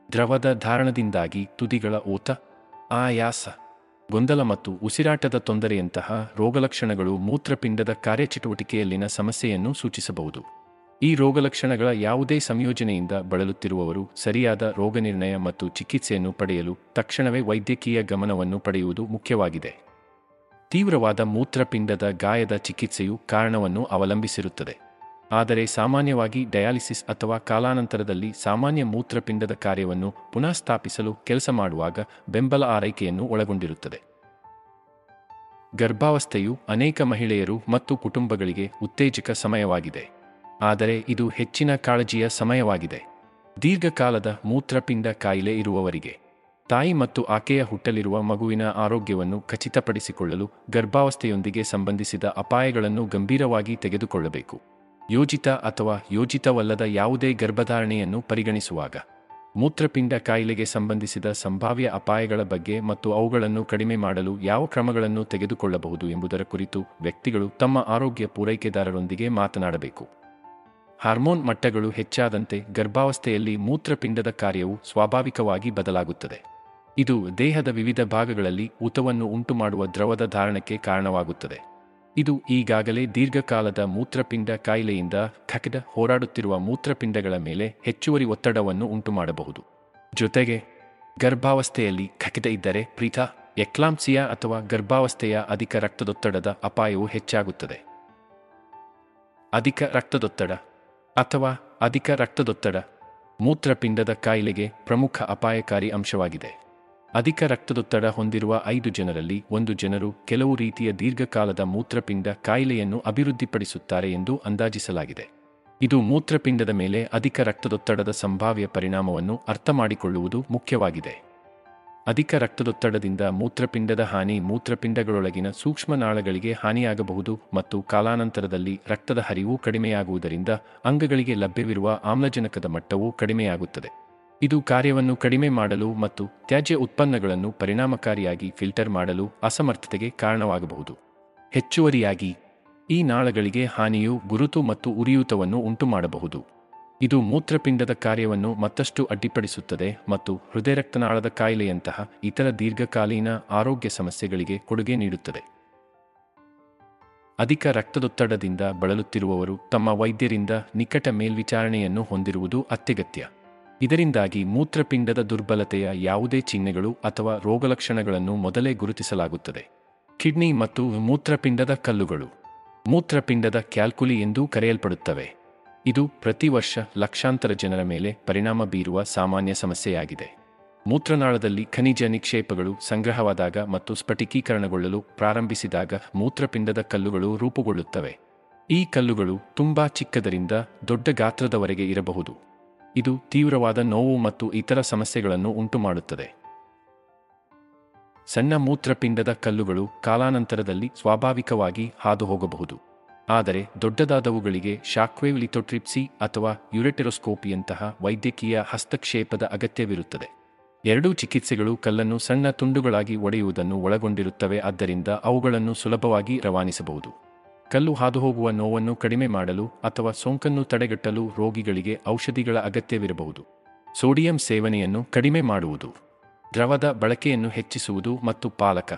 ದ್ರವದ ಧಾರಣದಿಂದಾಗಿ ತುದಿಗಳ ಓತ, ಆಯಾಸ, ಗೊಂದಲ ಮತ್ತು ಉಸಿರಾಟದ ತೊಂದರೆಯಂತಹ ರೋಗಲಕ್ಷಣಗಳು ಮೂತ್ರಪಿಂಡದ ಕಾರ್ಯಚಟುವಟಿಕೆಯಲ್ಲಿನ ಸಮಸ್ಯೆಯನ್ನು ಸೂಚಿಸಬಹುದು. ಈ ರೋಗಲಕ್ಷಣಗಳ ಯಾವುದೇ ಸಂಯೋಜನೆಯಿಂದ ಬಳಲುತ್ತಿರುವವರು ಸರಿಯಾದ ರೋಗನಿರ್ಣಯ ಮತ್ತು ಚಿಕಿತ್ಸೆಯನ್ನು ಪಡೆಯಲು ತಕ್ಷಣವೇ ವೈದ್ಯಕೀಯ ಗಮನವನ್ನು ಪಡೆಯುವುದು ಮುಖ್ಯವಾಗಿದೆ. ತೀವ್ರವಾದ ಮೂತ್ರಪಿಂಡದ ಗಾಯದ ಚಿಕಿತ್ಸೆಯು ಕಾರಣವನ್ನು ಅವಲಂಬಿಸಿರುತ್ತದೆ, ಆದರೆ ಸಾಮಾನ್ಯವಾಗಿ ಡಯಾಲಿಸಿಸ್ ಅಥವಾ ಕಾಲಾನಂತರದಲ್ಲಿ ಸಾಮಾನ್ಯ ಮೂತ್ರಪಿಂಡದ ಕಾರ್ಯವನ್ನು ಪುನಃಸ್ಥಾಪಿಸಲು ಕೆಲಸ ಮಾಡುವಾಗ ಬೆಂಬಲ ಆರೈಕೆಯನ್ನು ಒಳಗೊಂಡಿರುತ್ತದೆ. ಗರ್ಭಾವಸ್ಥೆಯು ಅನೇಕ ಮಹಿಳೆಯರು ಮತ್ತು ಕುಟುಂಬಗಳಿಗೆ ಉತ್ತೇಜಕ ಸಮಯವಾಗಿದೆ, ಆದರೆ ಇದು ಹೆಚ್ಚಿನ ಕಾಳಜಿಯ ಸಮಯವಾಗಿದೆ. ದೀರ್ಘಕಾಲದ ಮೂತ್ರಪಿಂಡ ಕಾಯಿಲೆ ಇರುವವರಿಗೆ ತಾಯಿ ಮತ್ತು ಆಕೆಯ ಹುಟ್ಟಲಿರುವ ಮಗುವಿನ ಆರೋಗ್ಯವನ್ನು ಖಚಿತಪಡಿಸಿಕೊಳ್ಳಲು ಗರ್ಭಾವಸ್ಥೆಯೊಂದಿಗೆ ಸಂಬಂಧಿಸಿದ ಅಪಾಯಗಳನ್ನು ಗಂಭೀರವಾಗಿ ತೆಗೆದುಕೊಳ್ಳಬೇಕು. ಯೋಜಿತ ಅಥವಾ ಯೋಜಿತವಲ್ಲದ ಯಾವುದೇ ಗರ್ಭಧಾರಣೆಯನ್ನು ಪರಿಗಣಿಸುವಾಗ ಮೂತ್ರಪಿಂಡ ಕಾಯಿಲೆಗೆ ಸಂಬಂಧಿಸಿದ ಸಂಭಾವ್ಯ ಅಪಾಯಗಳ ಬಗ್ಗೆ ಮತ್ತು ಅವುಗಳನ್ನು ಕಡಿಮೆ ಮಾಡಲು ಯಾವ ಕ್ರಮಗಳನ್ನು ತೆಗೆದುಕೊಳ್ಳಬಹುದು ಎಂಬುದರ ಕುರಿತು ವ್ಯಕ್ತಿಗಳು ತಮ್ಮ ಆರೋಗ್ಯ ಪೂರೈಕೆದಾರರೊಂದಿಗೆ ಮಾತನಾಡಬೇಕು. ಹಾರ್ಮೋನ್ ಮಟ್ಟಗಳು ಹೆಚ್ಚಾದಂತೆ ಗರ್ಭಾವಸ್ಥೆಯಲ್ಲಿ ಮೂತ್ರಪಿಂಡದ ಕಾರ್ಯವು ಸ್ವಾಭಾವಿಕವಾಗಿ ಬದಲಾಗುತ್ತದೆ. ಇದು ದೇಹದ ವಿವಿಧ ಭಾಗಗಳಲ್ಲಿ ಊತವನ್ನು ಉಂಟುಮಾಡುವ ದ್ರವದ ಧಾರಣಕ್ಕೆ ಕಾರಣವಾಗುತ್ತದೆ. ಇದು ಈಗಾಗಲೇ ದೀರ್ಘಕಾಲದ ಮೂತ್ರಪಿಂಡ ಕಾಯಿಲೆಯಿಂದ ಹೋರಾಡುತ್ತಿರುವ ಮೂತ್ರಪಿಂಡಗಳ ಮೇಲೆ ಹೆಚ್ಚುವರಿ ಒತ್ತಡವನ್ನು ಉಂಟುಮಾಡಬಹುದು. ಜೊತೆಗೆ ಗರ್ಭಾವಸ್ಥೆಯಲ್ಲಿ ಇದ್ದರೆ ಎಕ್ಲಾಂಪ್ಸಿಯಾ ಅಥವಾ ಗರ್ಭಾವಸ್ಥೆಯ ಅಧಿಕ ರಕ್ತದೊತ್ತಡದ ಅಪಾಯವು ಹೆಚ್ಚಾಗುತ್ತದೆ. ಅಧಿಕ ರಕ್ತದೊತ್ತಡ ಅಥವಾ ಅಧಿಕ ರಕ್ತದೊತ್ತಡ ಮೂತ್ರಪಿಂಡದ ಕಾಯಿಲೆಗೆ ಪ್ರಮುಖ ಅಪಾಯಕಾರಿ ಅಂಶವಾಗಿದೆ. ಅಧಿಕ ರಕ್ತದೊತ್ತಡ ಹೊಂದಿರುವ 5 ಜನರಲ್ಲಿ 1 ಜನರು ಕೆಲವು ರೀತಿಯ ದೀರ್ಘಕಾಲದ ಮೂತ್ರಪಿಂಡ ಕಾಯಿಲೆಯನ್ನು ಅಭಿವೃದ್ಧಿಪಡಿಸುತ್ತಾರೆ ಎಂದು ಅಂದಾಜಿಸಲಾಗಿದೆ. ಇದು ಮೂತ್ರಪಿಂಡದ ಮೇಲೆ ಅಧಿಕ ರಕ್ತದೊತ್ತಡದ ಸಂಭಾವ್ಯ ಪರಿಣಾಮವನ್ನು ಅರ್ಥಮಾಡಿಕೊಳ್ಳುವುದು ಮುಖ್ಯವಾಗಿದೆ. ಅಧಿಕ ರಕ್ತದೊತ್ತಡದಿಂದ ಮೂತ್ರಪಿಂಡದ ಹಾನಿ ಮೂತ್ರಪಿಂಡಗಳೊಳಗಿನ ಸೂಕ್ಷ್ಮನಾಳಗಳಿಗೆ ಹಾನಿಯಾಗಬಹುದು ಮತ್ತು ಕಾಲಾನಂತರದಲ್ಲಿ ರಕ್ತದ ಹರಿವು ಕಡಿಮೆಯಾಗುವುದರಿಂದ ಅಂಗಗಳಿಗೆ ಲಭ್ಯವಿರುವ ಆಮ್ಲಜನಕದ ಮಟ್ಟವೂ ಕಡಿಮೆಯಾಗುತ್ತದೆ. ಇದು ಕಾರ್ಯವನ್ನು ಕಡಿಮೆ ಮಾಡಲು ಮತ್ತು ತ್ಯಾಜ್ಯ ಉತ್ಪನ್ನಗಳನ್ನು ಪರಿಣಾಮಕಾರಿಯಾಗಿ ಫಿಲ್ಟರ್ ಮಾಡಲು ಅಸಮರ್ಥತೆಗೆ ಕಾರಣವಾಗಬಹುದು. ಹೆಚ್ಚುವರಿಯಾಗಿ ಈ ನಾಳಗಳಿಗೆ ಹಾನಿಯು ಗುರುತು ಮತ್ತು ಉರಿಯೂತವನ್ನು ಉಂಟುಮಾಡಬಹುದು. ಇದು ಮೂತ್ರಪಿಂಡದ ಕಾರ್ಯವನ್ನು ಮತ್ತಷ್ಟು ಅಡ್ಡಿಪಡಿಸುತ್ತದೆ ಮತ್ತು ಹೃದಯರಕ್ತನಾಳದ ಕಾಯಿಲೆಯಂತಹ ಇತರ ದೀರ್ಘಕಾಲೀನ ಆರೋಗ್ಯ ಸಮಸ್ಯೆಗಳಿಗೆ ಕೊಡುಗೆ ನೀಡುತ್ತದೆ. ಅಧಿಕ ರಕ್ತದೊತ್ತಡದಿಂದ ಬಳಲುತ್ತಿರುವವರು ತಮ್ಮ ವೈದ್ಯರಿಂದ ನಿಕಟ ಮೇಲ್ವಿಚಾರಣೆಯನ್ನು ಹೊಂದಿರುವುದು ಅತ್ಯಗತ್ಯ. ಇದರಿಂದಾಗಿ ಮೂತ್ರಪಿಂಡದ ದುರ್ಬಲತೆಯ ಯಾವುದೇ ಚಿಹ್ನೆಗಳು ಅಥವಾ ರೋಗಲಕ್ಷಣಗಳನ್ನು ಮೊದಲೇ ಗುರುತಿಸಲಾಗುತ್ತದೆ. ಕಿಡ್ನಿ ಮತ್ತು ಮೂತ್ರಪಿಂಡದ ಕಲ್ಲುಗಳು ಮೂತ್ರಪಿಂಡದ ಕ್ಯಾಲ್ಕುಲಿ ಎಂದೂ ಕರೆಯಲ್ಪಡುತ್ತವೆ. ಇದು ಪ್ರತಿ ವರ್ಷ ಲಕ್ಷಾಂತರ ಜನರ ಮೇಲೆ ಪರಿಣಾಮ ಬೀರುವ ಸಾಮಾನ್ಯ ಸಮಸ್ಯೆಯಾಗಿದೆ. ಮೂತ್ರನಾಳದಲ್ಲಿ ಖನಿಜ ನಿಕ್ಷೇಪಗಳು ಸಂಗ್ರಹವಾದಾಗ ಮತ್ತು ಸ್ಫಟಿಕೀಕರಣಗೊಳ್ಳಲು ಪ್ರಾರಂಭಿಸಿದಾಗ ಮೂತ್ರಪಿಂಡದ ಕಲ್ಲುಗಳು ರೂಪುಗೊಳ್ಳುತ್ತವೆ. ಈ ಕಲ್ಲುಗಳು ತುಂಬಾ ಚಿಕ್ಕದರಿಂದ ದೊಡ್ಡ ಗಾತ್ರದವರೆಗೆ ಇರಬಹುದು. ಇದು ತೀವ್ರವಾದ ನೋವು ಮತ್ತು ಇತರ ಸಮಸ್ಯೆಗಳನ್ನು ಉಂಟುಮಾಡುತ್ತದೆ. ಸಣ್ಣ ಮೂತ್ರಪಿಂಡದ ಕಲ್ಲುಗಳು ಕಾಲಾನಂತರದಲ್ಲಿ ಸ್ವಾಭಾವಿಕವಾಗಿ ಹಾದುಹೋಗಬಹುದು, ಆದರೆ ದೊಡ್ಡದಾದವುಗಳಿಗೆ ಶಾಕ್ವೇವ್ ಲಿಥೋಟ್ರಿಪ್ಸಿ ಅಥವಾ ಯುರೆಟೆರೋಸ್ಕೋಪಿಯಂತಹ ವೈದ್ಯಕೀಯ ಹಸ್ತಕ್ಷೇಪದ ಅಗತ್ಯವಿರುತ್ತದೆ. ಎರಡೂ ಚಿಕಿತ್ಸೆಗಳು ಕಲ್ಲನ್ನು ಸಣ್ಣ ತುಂಡುಗಳಾಗಿ ಒಡೆಯುವುದನ್ನು ಒಳಗೊಂಡಿರುತ್ತವೆ, ಆದ್ದರಿಂದ ಅವುಗಳನ್ನು ಸುಲಭವಾಗಿ ರವಾನಿಸಬಹುದು. ಕಲ್ಲು ಹಾದುಹೋಗುವ ನೋವನ್ನು ಕಡಿಮೆ ಮಾಡಲು ಅಥವಾ ಸೋಂಕನ್ನು ತಡೆಗಟ್ಟಲು ರೋಗಿಗಳಿಗೆ ಔಷಧಿಗಳ ಅಗತ್ಯವಿರಬಹುದು. ಸೋಡಿಯಂ ಸೇವನೆಯನ್ನು ಕಡಿಮೆ ಮಾಡುವುದು, ದ್ರವದ ಬಳಕೆಯನ್ನು ಹೆಚ್ಚಿಸುವುದು ಮತ್ತು ಪಾಲಕ,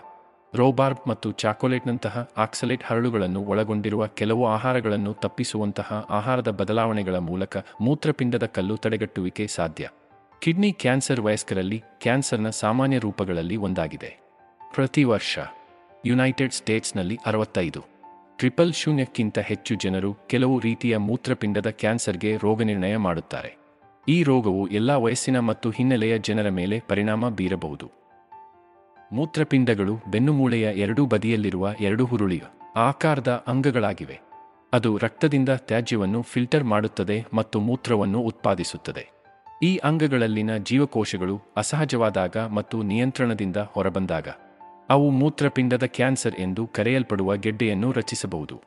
ರೋಬಾರ್ಬ್ ಮತ್ತು ಚಾಕೊಲೇಟ್ನಂತಹ ಆಕ್ಸಲೇಟ್ ಹರಳುಗಳನ್ನು ಒಳಗೊಂಡಿರುವ ಕೆಲವು ಆಹಾರಗಳನ್ನು ತಪ್ಪಿಸುವಂತಹ ಆಹಾರದ ಬದಲಾವಣೆಗಳ ಮೂಲಕ ಮೂತ್ರಪಿಂಡದ ಕಲ್ಲು ತಡೆಗಟ್ಟುವಿಕೆ ಸಾಧ್ಯ. ಕಿಡ್ನಿ ಕ್ಯಾನ್ಸರ್ ವಯಸ್ಕರಲ್ಲಿ ಕ್ಯಾನ್ಸರ್ನ ಸಾಮಾನ್ಯ ರೂಪಗಳಲ್ಲಿ ಒಂದಾಗಿದೆ. ಪ್ರತಿ ವರ್ಷ ಯುನೈಟೆಡ್ ಸ್ಟೇಟ್ಸ್ನಲ್ಲಿ 65,000ಕ್ಕಿಂತ ಹೆಚ್ಚು ಜನರು ಕೆಲವು ರೀತಿಯ ಮೂತ್ರಪಿಂಡದ ಕ್ಯಾನ್ಸರ್ಗೆ ರೋಗನಿರ್ಣಯ ಮಾಡುತ್ತಾರೆ. ಈ ರೋಗವು ಎಲ್ಲ ವಯಸ್ಸಿನ ಮತ್ತು ಹಿನ್ನೆಲೆಯ ಜನರ ಮೇಲೆ ಪರಿಣಾಮ ಬೀರಬಹುದು. ಮೂತ್ರಪಿಂಡಗಳು ಬೆನ್ನುಮೂಳೆಯ ಎರಡೂ ಬದಿಯಲ್ಲಿರುವ ಎರಡು ಹುರುಳಿಯ ಆಕಾರದ ಅಂಗಗಳಾಗಿವೆ. ಅದು ರಕ್ತದಿಂದ ತ್ಯಾಜ್ಯವನ್ನು ಫಿಲ್ಟರ್ ಮಾಡುತ್ತದೆ ಮತ್ತು ಮೂತ್ರವನ್ನು ಉತ್ಪಾದಿಸುತ್ತದೆ. ಈ ಅಂಗಗಳಲ್ಲಿನ ಜೀವಕೋಶಗಳು ಅಸಹಜವಾದಾಗ ಮತ್ತು ನಿಯಂತ್ರಣದಿಂದ ಹೊರಬಂದಾಗ ಅವು ಮೂತ್ರಪಿಂಡದ ಕ್ಯಾನ್ಸರ್ ಎಂದು ಕರೆಯಲ್ಪಡುವ ಗೆಡ್ಡೆಯನ್ನು ರಚಿಸಬಹುದು.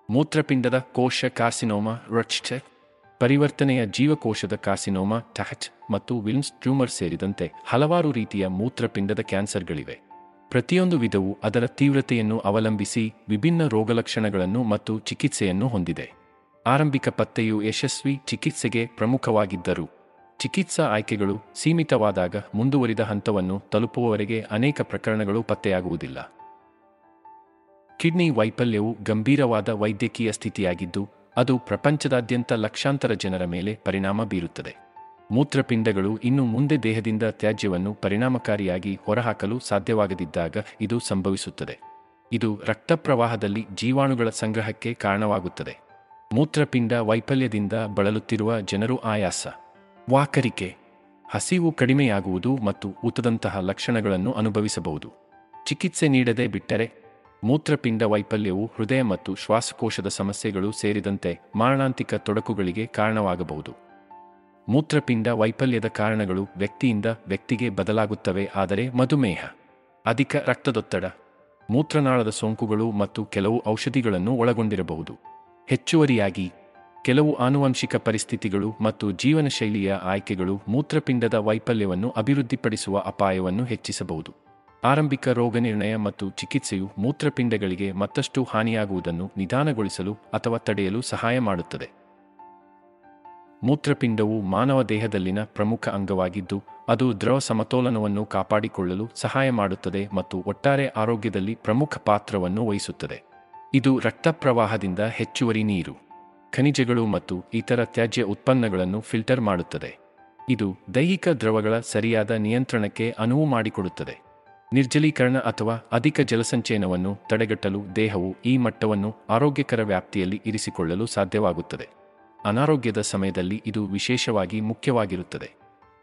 ಮೂತ್ರಪಿಂಡದ ಕೋಶ ಕಾರ್ಸಿನೋಮಾ, ರಚ್ಟೆ ಪರಿವರ್ತನೆಯ ಜೀವಕೋಶದ ಕಾರ್ಸಿನೋಮಾ, ಟಹಚ್ ಮತ್ತು ವಿಲ್ಮ್ಸ್ ಟ್ಯೂಮರ್ ಸೇರಿದಂತೆ ಹಲವಾರು ರೀತಿಯ ಮೂತ್ರಪಿಂಡದ ಕ್ಯಾನ್ಸರ್ಗಳಿವೆ. ಪ್ರತಿಯೊಂದು ವಿಧವು ಅದರ ತೀವ್ರತೆಯನ್ನು ಅವಲಂಬಿಸಿ ವಿಭಿನ್ನ ರೋಗಲಕ್ಷಣಗಳನ್ನು ಮತ್ತು ಚಿಕಿತ್ಸೆಯನ್ನು ಹೊಂದಿದೆ. ಆರಂಭಿಕ ಪತ್ತೆಯು ಯಶಸ್ವಿ ಚಿಕಿತ್ಸೆಗೆ ಪ್ರಮುಖವಾಗಿದ್ದರೂ, ಚಿಕಿತ್ಸಾ ಆಯ್ಕೆಗಳು ಸೀಮಿತವಾದಾಗ ಮುಂದುವರಿದ ಹಂತವನ್ನು ತಲುಪುವವರೆಗೆ ಅನೇಕ ಪ್ರಕರಣಗಳು ಪತ್ತೆಯಾಗುವುದಿಲ್ಲ. ಕಿಡ್ನಿ ವೈಫಲ್ಯವು ಗಂಭೀರವಾದ ವೈದ್ಯಕೀಯ ಸ್ಥಿತಿಯಾಗಿದ್ದು, ಅದು ಪ್ರಪಂಚದಾದ್ಯಂತ ಲಕ್ಷಾಂತರ ಜನರ ಮೇಲೆ ಪರಿಣಾಮ ಬೀರುತ್ತದೆ. ಮೂತ್ರಪಿಂಡಗಳು ಇನ್ನು ಮುಂದೆ ದೇಹದಿಂದ ತ್ಯಾಜ್ಯವನ್ನು ಪರಿಣಾಮಕಾರಿಯಾಗಿ ಹೊರಹಾಕಲು ಸಾಧ್ಯವಾಗದಿದ್ದಾಗ ಇದು ಸಂಭವಿಸುತ್ತದೆ. ಇದು ರಕ್ತ ಪ್ರವಾಹದಲ್ಲಿ ಜೀವಾಣುಗಳ ಸಂಗ್ರಹಕ್ಕೆ ಕಾರಣವಾಗುತ್ತದೆ. ಮೂತ್ರಪಿಂಡ ವೈಫಲ್ಯದಿಂದ ಬಳಲುತ್ತಿರುವ ಜನರು ಆಯಾಸ, ವಾಕರಿಕೆ, ಹಸಿವು ಕಡಿಮೆಯಾಗುವುದು ಮತ್ತು ಊತದಂತಹ ಲಕ್ಷಣಗಳನ್ನು ಅನುಭವಿಸಬಹುದು. ಚಿಕಿತ್ಸೆ ನೀಡದೆ ಬಿಟ್ಟರೆ, ಮೂತ್ರಪಿಂಡ ವೈಫಲ್ಯವು ಹೃದಯ ಮತ್ತು ಶ್ವಾಸಕೋಶದ ಸಮಸ್ಯೆಗಳು ಸೇರಿದಂತೆ ಮಾರಣಾಂತಿಕ ತೊಡಕುಗಳಿಗೆ ಕಾರಣವಾಗಬಹುದು. ಮೂತ್ರಪಿಂಡ ವೈಫಲ್ಯದ ಕಾರಣಗಳು ವ್ಯಕ್ತಿಯಿಂದ ವ್ಯಕ್ತಿಗೆ ಬದಲಾಗುತ್ತವೆ, ಆದರೆ ಮಧುಮೇಹ, ಅಧಿಕ ರಕ್ತದೊತ್ತಡ, ಮೂತ್ರನಾಳದ ಸೋಂಕುಗಳು ಮತ್ತು ಕೆಲವು ಔಷಧಿಗಳನ್ನು ಒಳಗೊಂಡಿರಬಹುದು. ಹೆಚ್ಚುವರಿಯಾಗಿ, ಕೆಲವು ಆನುವಂಶಿಕ ಪರಿಸ್ಥಿತಿಗಳು ಮತ್ತು ಜೀವನಶೈಲಿಯ ಆಯ್ಕೆಗಳು ಮೂತ್ರಪಿಂಡದ ವೈಫಲ್ಯವನ್ನು ಅಭಿವೃದ್ಧಿಪಡಿಸುವ ಅಪಾಯವನ್ನು ಹೆಚ್ಚಿಸಬಹುದು. ಆರಂಭಿಕ ರೋಗನಿರ್ಣಯ ಮತ್ತು ಚಿಕಿತ್ಸೆಯು ಮೂತ್ರಪಿಂಡಗಳಿಗೆ ಮತ್ತಷ್ಟು ಹಾನಿಯಾಗುವುದನ್ನು ನಿಧಾನಗೊಳಿಸಲು ಅಥವಾ ತಡೆಯಲು ಸಹಾಯ ಮಾಡುತ್ತದೆ. ಮೂತ್ರಪಿಂಡವು ಮಾನವ ದೇಹದಲ್ಲಿನ ಪ್ರಮುಖ ಅಂಗವಾಗಿದ್ದು, ಅದು ದ್ರವ ಸಮತೋಲನವನ್ನು ಕಾಪಾಡಿಕೊಳ್ಳಲು ಸಹಾಯ ಮಾಡುತ್ತದೆ ಮತ್ತು ಒಟ್ಟಾರೆ ಆರೋಗ್ಯದಲ್ಲಿ ಪ್ರಮುಖ ಪಾತ್ರವನ್ನು ವಹಿಸುತ್ತದೆ. ಇದು ರಕ್ತ ಪ್ರವಾಹದಿಂದ ಹೆಚ್ಚುವರಿ ನೀರು, ಖನಿಜಗಳು ಮತ್ತು ಇತರ ತ್ಯಾಜ್ಯ ಉತ್ಪನ್ನಗಳನ್ನು ಫಿಲ್ಟರ್ ಮಾಡುತ್ತದೆ. ಇದು ದೈಹಿಕ ದ್ರವಗಳ ಸರಿಯಾದ ನಿಯಂತ್ರಣಕ್ಕೆ ಅನುವು ಮಾಡಿಕೊಡುತ್ತದೆ. ನಿರ್ಜಲೀಕರಣ ಅಥವಾ ಅಧಿಕ ಜಲಸಂಚಯನವನ್ನು ತಡೆಗಟ್ಟಲು ದೇಹವು ಈ ಮಟ್ಟವನ್ನು ಆರೋಗ್ಯಕರ ವ್ಯಾಪ್ತಿಯಲ್ಲಿ ಇರಿಸಿಕೊಳ್ಳಲು ಸಾಧ್ಯವಾಗುತ್ತದೆ. ಅನಾರೋಗ್ಯದ ಸಮಯದಲ್ಲಿ ಇದು ವಿಶೇಷವಾಗಿ ಮುಖ್ಯವಾಗಿರುತ್ತದೆ.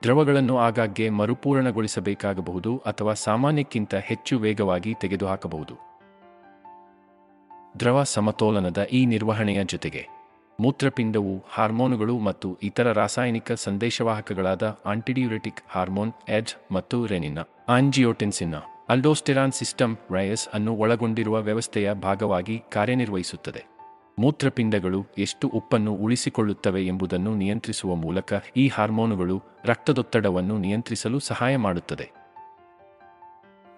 ದ್ರವಗಳನ್ನು ಆಗಾಗ್ಗೆ ಮರುಪೂರಣಗೊಳಿಸಬೇಕಾಗಬಹುದು ಅಥವಾ ಸಾಮಾನ್ಯಕ್ಕಿಂತ ಹೆಚ್ಚು ವೇಗವಾಗಿ ತೆಗೆದುಹಾಕಬಹುದು. ದ್ರವ ಸಮತೋಲನದ ಈ ನಿರ್ವಹಣೆಯ ಜೊತೆಗೆ, ಮೂತ್ರಪಿಂಡವು ಹಾರ್ಮೋನುಗಳು ಮತ್ತು ಇತರ ರಾಸಾಯನಿಕ ಸಂದೇಶವಾಹಕಗಳಾದ ಆಂಟಿಡ್ಯೂರೆಟಿಕ್ ಹಾರ್ಮೋನ್ ಎಡ್ಜ್ ಮತ್ತು ರೆನಿನ್, ಆಂಜಿಯೋಟೆನ್ಸಿನ್, ಅಲ್ಡೋಸ್ಟೆರಾನ್ ಸಿಸ್ಟಮ್ ರೈಸ್ ಅನ್ನು ಒಳಗೊಂಡಿರುವ ವ್ಯವಸ್ಥೆಯ ಭಾಗವಾಗಿ ಕಾರ್ಯನಿರ್ವಹಿಸುತ್ತದೆ. ಮೂತ್ರಪಿಂಡಗಳು ಎಷ್ಟು ಉಪ್ಪನ್ನು ಉಳಿಸಿಕೊಳ್ಳುತ್ತವೆ ಎಂಬುದನ್ನು ನಿಯಂತ್ರಿಸುವ ಮೂಲಕ ಈ ಹಾರ್ಮೋನುಗಳು ರಕ್ತದೊತ್ತಡವನ್ನು ನಿಯಂತ್ರಿಸಲು ಸಹಾಯ ಮಾಡುತ್ತದೆ.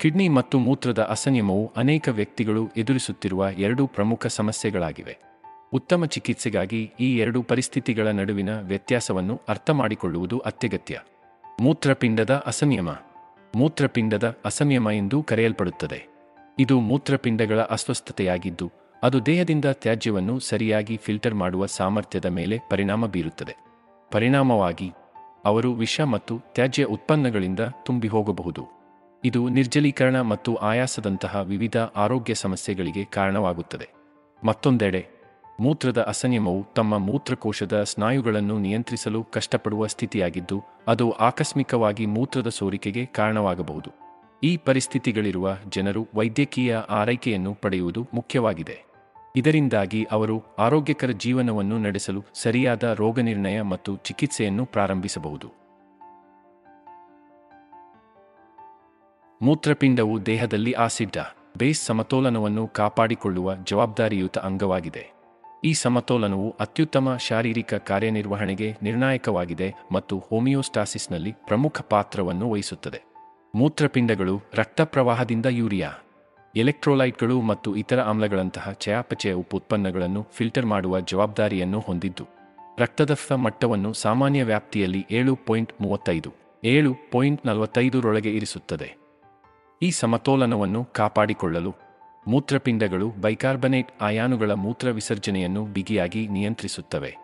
ಕಿಡ್ನಿ ಮತ್ತು ಮೂತ್ರದ ಅಸಂಯಮವು ಅನೇಕ ವ್ಯಕ್ತಿಗಳು ಎದುರಿಸುತ್ತಿರುವ ಎರಡು ಪ್ರಮುಖ ಸಮಸ್ಯೆಗಳಾಗಿವೆ. ಉತ್ತಮ ಚಿಕಿತ್ಸೆಗಾಗಿ ಈ ಎರಡು ಪರಿಸ್ಥಿತಿಗಳ ನಡುವಿನ ವ್ಯತ್ಯಾಸವನ್ನು ಅರ್ಥಮಾಡಿಕೊಳ್ಳುವುದು ಅತ್ಯಗತ್ಯ. ಮೂತ್ರಪಿಂಡದ ಅಸಂಯಮ. ಮೂತ್ರಪಿಂಡದ ಅಸಂಯಮ ಎಂದು ಕರೆಯಲ್ಪಡುತ್ತದೆ. ಇದು ಮೂತ್ರಪಿಂಡಗಳ ಅಸ್ವಸ್ಥತೆಯಾಗಿದ್ದು, ಅದು ದೇಹದಿಂದ ತ್ಯಾಜ್ಯವನ್ನು ಸರಿಯಾಗಿ ಫಿಲ್ಟರ್ ಮಾಡುವ ಸಾಮರ್ಥ್ಯದ ಮೇಲೆ ಪರಿಣಾಮ ಬೀರುತ್ತದೆ. ಪರಿಣಾಮವಾಗಿ, ಅವರು ವಿಷ ಮತ್ತು ತ್ಯಾಜ್ಯ ಉತ್ಪನ್ನಗಳಿಂದ ತುಂಬಿ ಹೋಗಬಹುದು. ಇದು ನಿರ್ಜಲೀಕರಣ ಮತ್ತು ಆಯಾಸದಂತಹ ವಿವಿಧ ಆರೋಗ್ಯ ಸಮಸ್ಯೆಗಳಿಗೆ ಕಾರಣವಾಗುತ್ತದೆ. ಮತ್ತೊಂದೆಡೆ, ಮೂತ್ರದ ಅಸಂಯಮವು ತಮ್ಮ ಮೂತ್ರಕೋಶದ ಸ್ನಾಯುಗಳನ್ನು ನಿಯಂತ್ರಿಸಲು ಕಷ್ಟಪಡುವ ಸ್ಥಿತಿಯಾಗಿದ್ದು, ಅದು ಆಕಸ್ಮಿಕವಾಗಿ ಮೂತ್ರದ ಸೋರಿಕೆಗೆ ಕಾರಣವಾಗಬಹುದು. ಈ ಪರಿಸ್ಥಿತಿಗಳಿರುವ ಜನರು ವೈದ್ಯಕೀಯ ಆರೈಕೆಯನ್ನು ಪಡೆಯುವುದು ಮುಖ್ಯವಾಗಿದೆ. ಇದರಿಂದಾಗಿ ಅವರು ಆರೋಗ್ಯಕರ ಜೀವನವನ್ನು ನಡೆಸಲು ಸರಿಯಾದ ರೋಗನಿರ್ಣಯ ಮತ್ತು ಚಿಕಿತ್ಸೆಯನ್ನು ಪ್ರಾರಂಭಿಸಬಹುದು. ಮೂತ್ರಪಿಂಡವು ದೇಹದಲ್ಲಿ ಆಸಿಡ್ ಬೇಸ್ ಸಮತೋಲನವನ್ನು ಕಾಪಾಡಿಕೊಳ್ಳುವ ಜವಾಬ್ದಾರಿಯುತ ಅಂಗವಾಗಿದೆ. ಈ ಸಮತೋಲನವು ಅತ್ಯುತ್ತಮ ಶಾರೀರಿಕ ಕಾರ್ಯನಿರ್ವಹಣೆಗೆ ನಿರ್ಣಾಯಕವಾಗಿದೆ ಮತ್ತು ಹೋಮಿಯೋಸ್ಟಾಸಿಸ್ನಲ್ಲಿ ಪ್ರಮುಖ ಪಾತ್ರವನ್ನು ವಹಿಸುತ್ತದೆ. ಮೂತ್ರಪಿಂಡಗಳು ರಕ್ತ ಪ್ರವಾಹದಿಂದ ಯೂರಿಯಾ, ಎಲೆಕ್ಟ್ರೋಲೈಟ್ಗಳು ಮತ್ತು ಇತರ ಆಮ್ಲಗಳಂತಹ ಚಯಾಪಚಯ ಉಪೋತ್ಪನ್ನಗಳನ್ನು ಫಿಲ್ಟರ್ ಮಾಡುವ ಜವಾಬ್ದಾರಿಯನ್ನು ಹೊಂದಿದ್ದು, ರಕ್ತದ ಮಟ್ಟವನ್ನು ಸಾಮಾನ್ಯ ವ್ಯಾಪ್ತಿಯಲ್ಲಿ 7.35 ರೊಳಗೆ ಇರಿಸುತ್ತದೆ. ಈ ಸಮತೋಲನವನ್ನು ಕಾಪಾಡಿಕೊಳ್ಳಲು ಮೂತ್ರಪಿಂಡಗಳು ಬೈಕಾರ್ಬನೇಟ್ ಅಯಾನುಗಳ ಮೂತ್ರ ವಿಸರ್ಜನೆಯನ್ನು ಬಿಗಿಯಾಗಿ ನಿಯಂತ್ರಿಸುತ್ತವೆ.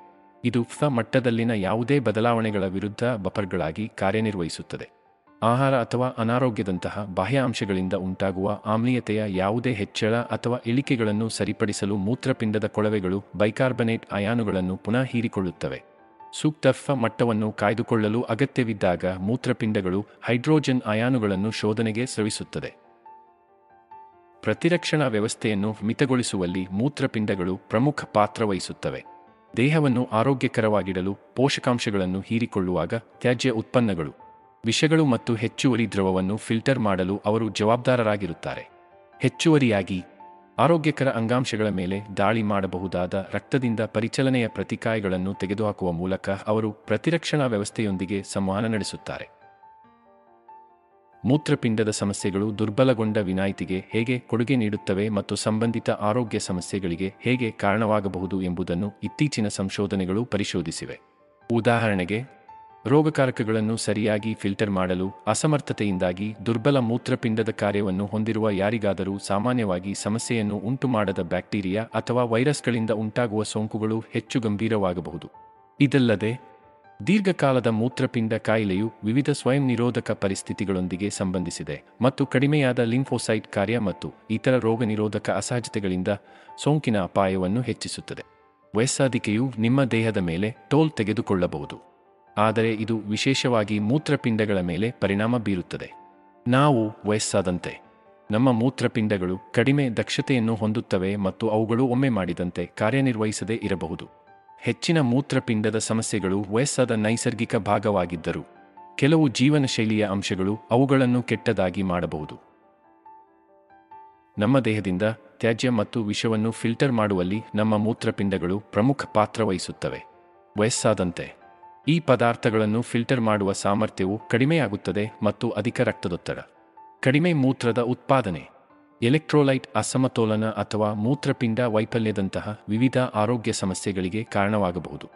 ಇದು ಮಟ್ಟದಲ್ಲಿನ ಯಾವುದೇ ಬದಲಾವಣೆಗಳ ವಿರುದ್ಧ ಬಫರ್ಗಳಾಗಿ ಕಾರ್ಯನಿರ್ವಹಿಸುತ್ತದೆ. ಆಹಾರ ಅಥವಾ ಅನಾರೋಗ್ಯದಂತಹ ಬಾಹ್ಯ ಅಂಶಗಳಿಂದ ಉಂಟಾಗುವ ಆಮ್ಲೀಯತೆಯ ಯಾವುದೇ ಹೆಚ್ಚಳ ಅಥವಾ ಇಳಿಕೆಗಳನ್ನು ಸರಿಪಡಿಸಲು ಮೂತ್ರಪಿಂಡದ ಕೊಳವೆಗಳು ಬೈಕಾರ್ಬನೇಟ್ ಅಯಾನುಗಳನ್ನು ಪುನಃ ಹೀರಿಕೊಳ್ಳುತ್ತವೆ. ಸೂಕ್ತ ಮಟ್ಟವನ್ನು ಕಾಯ್ದುಕೊಳ್ಳಲು ಅಗತ್ಯವಿದ್ದಾಗ ಮೂತ್ರಪಿಂಡಗಳು ಹೈಡ್ರೋಜನ್ ಅಯಾನುಗಳನ್ನು ಶೋಧನೆಗೆ ಸ್ರವಿಸುತ್ತದೆ. ಪ್ರತಿರಕ್ಷಣಾ ವ್ಯವಸ್ಥೆಯನ್ನು ಮಿತಗೊಳಿಸುವಲ್ಲಿ ಮೂತ್ರಪಿಂಡಗಳು ಪ್ರಮುಖ ಪಾತ್ರ ವಹಿಸುತ್ತವೆ. ದೇಹವನ್ನು ಆರೋಗ್ಯಕರವಾಗಿಡಲು ಪೋಷಕಾಂಶಗಳನ್ನು ಹೀರಿಕೊಳ್ಳುವಾಗ ತ್ಯಾಜ್ಯ ಉತ್ಪನ್ನಗಳು, ವಿಷಗಳು ಮತ್ತು ಹೆಚ್ಚುವರಿ ದ್ರವವನ್ನು ಫಿಲ್ಟರ್ ಮಾಡಲು ಅವರು ಜವಾಬ್ದಾರರಾಗಿರುತ್ತಾರೆ. ಹೆಚ್ಚುವರಿಯಾಗಿ, ಆರೋಗ್ಯಕರ ಅಂಗಾಂಶಗಳ ಮೇಲೆ ದಾಳಿ ಮಾಡಬಹುದಾದ ರಕ್ತದಿಂದ ಪರಿಚಲನೆಯ ಪ್ರತಿಕಾಯಗಳನ್ನು ತೆಗೆದುಹಾಕುವ ಮೂಲಕ ಅವರು ಪ್ರತಿರಕ್ಷಣಾ ವ್ಯವಸ್ಥೆಯೊಂದಿಗೆ ಸಂವಹನ ನಡೆಸುತ್ತಾರೆ. ಮೂತ್ರಪಿಂಡದ ಸಮಸ್ಯೆಗಳು ದುರ್ಬಲಗೊಂಡ ವಿನಾಯಿತಿಗೆ ಹೇಗೆ ಕೊಡುಗೆ ನೀಡುತ್ತವೆ ಮತ್ತು ಸಂಬಂಧಿತ ಆರೋಗ್ಯ ಸಮಸ್ಯೆಗಳಿಗೆ ಹೇಗೆ ಕಾರಣವಾಗಬಹುದು ಎಂಬುದನ್ನು ಇತ್ತೀಚಿನ ಸಂಶೋಧನೆಗಳು ಪರಿಶೋಧಿಸಿವೆ. ಉದಾಹರಣೆಗೆ, ರೋಗಕಾರಕಗಳನ್ನು ಸರಿಯಾಗಿ ಫಿಲ್ಟರ್ ಮಾಡಲು ಅಸಮರ್ಥತೆಯಿಂದಾಗಿ ದುರ್ಬಲ ಮೂತ್ರಪಿಂಡದ ಕಾರ್ಯವನ್ನು ಹೊಂದಿರುವ ಯಾರಿಗಾದರೂ ಸಾಮಾನ್ಯವಾಗಿ ಸಮಸ್ಯೆಯನ್ನು ಉಂಟುಮಾಡದ ಬ್ಯಾಕ್ಟೀರಿಯಾ ಅಥವಾ ವೈರಸ್ಗಳಿಂದ ಉಂಟಾಗುವ ಸೋಂಕುಗಳು ಹೆಚ್ಚು ಗಂಭೀರವಾಗಬಹುದು. ಇದಲ್ಲದೆ, ದೀರ್ಘಕಾಲದ ಮೂತ್ರಪಿಂಡ ಕಾಯಿಲೆಯು ವಿವಿಧ ಸ್ವಯಂ ನಿರೋಧಕ ಪರಿಸ್ಥಿತಿಗಳೊಂದಿಗೆ ಸಂಬಂಧಿಸಿದೆ ಮತ್ತು ಕಡಿಮೆಯಾದ ಲಿಂಫೋಸೈಟ್ ಕಾರ್ಯ ಮತ್ತು ಇತರ ರೋಗನಿರೋಧಕ ಅಸಹಜತೆಗಳಿಂದ ಸೋಂಕಿನ ಅಪಾಯವನ್ನು ಹೆಚ್ಚಿಸುತ್ತದೆ. ವಯಸ್ಸಾದಿಕೆಯು ನಿಮ್ಮ ದೇಹದ ಮೇಲೆ ಟೋಲ್ ತೆಗೆದುಕೊಳ್ಳಬಹುದು, ಆದರೆ ಇದು ವಿಶೇಷವಾಗಿ ಮೂತ್ರಪಿಂಡಗಳ ಮೇಲೆ ಪರಿಣಾಮ ಬೀರುತ್ತದೆ. ನಾವು ವಯಸ್ಸಾದಂತೆ ನಮ್ಮ ಮೂತ್ರಪಿಂಡಗಳು ಕಡಿಮೆ ದಕ್ಷತೆಯನ್ನು ಹೊಂದುತ್ತವೆ ಮತ್ತು ಅವುಗಳು ಒಮ್ಮೆ ಮಾಡಿದಂತೆ ಕಾರ್ಯನಿರ್ವಹಿಸದೇ ಇರಬಹುದು. ಹೆಚ್ಚಿನ ಮೂತ್ರಪಿಂಡದ ಸಮಸ್ಯೆಗಳು ವಯಸ್ಸಾದ ನೈಸರ್ಗಿಕ ಭಾಗವಾಗಿದ್ದರೂ, ಕೆಲವು ಜೀವನ ಶೈಲಿಯ ಅಂಶಗಳು ಅವುಗಳನ್ನು ಕೆಟ್ಟದಾಗಿ ಮಾಡಬಹುದು. ನಮ್ಮ ದೇಹದಿಂದ ತ್ಯಾಜ್ಯ ಮತ್ತು ವಿಷವನ್ನು ಫಿಲ್ಟರ್ ಮಾಡುವಲ್ಲಿ ನಮ್ಮ ಮೂತ್ರಪಿಂಡಗಳು ಪ್ರಮುಖ ಪಾತ್ರ ವಹಿಸುತ್ತವೆ. ವಯಸ್ಸಾದಂತೆ ಈ ಪದಾರ್ಥಗಳನ್ನು ಫಿಲ್ಟರ್ ಮಾಡುವ ಸಾಮರ್ಥ್ಯವು ಕಡಿಮೆಯಾಗುತ್ತದೆ ಮತ್ತು ಅಧಿಕ ರಕ್ತದೊತ್ತಡ, ಕಡಿಮೆ ಮೂತ್ರದ ಉತ್ಪಾದನೆ, ಎಲೆಕ್ಟ್ರೋಲೈಟ್ ಅಸಮತೋಲನ ಅಥವಾ ಮೂತ್ರಪಿಂಡ ವೈಫಲ್ಯದಂತಹ ವಿವಿಧ ಆರೋಗ್ಯ ಸಮಸ್ಯೆಗಳಿಗೆ ಕಾರಣವಾಗಬಹುದು.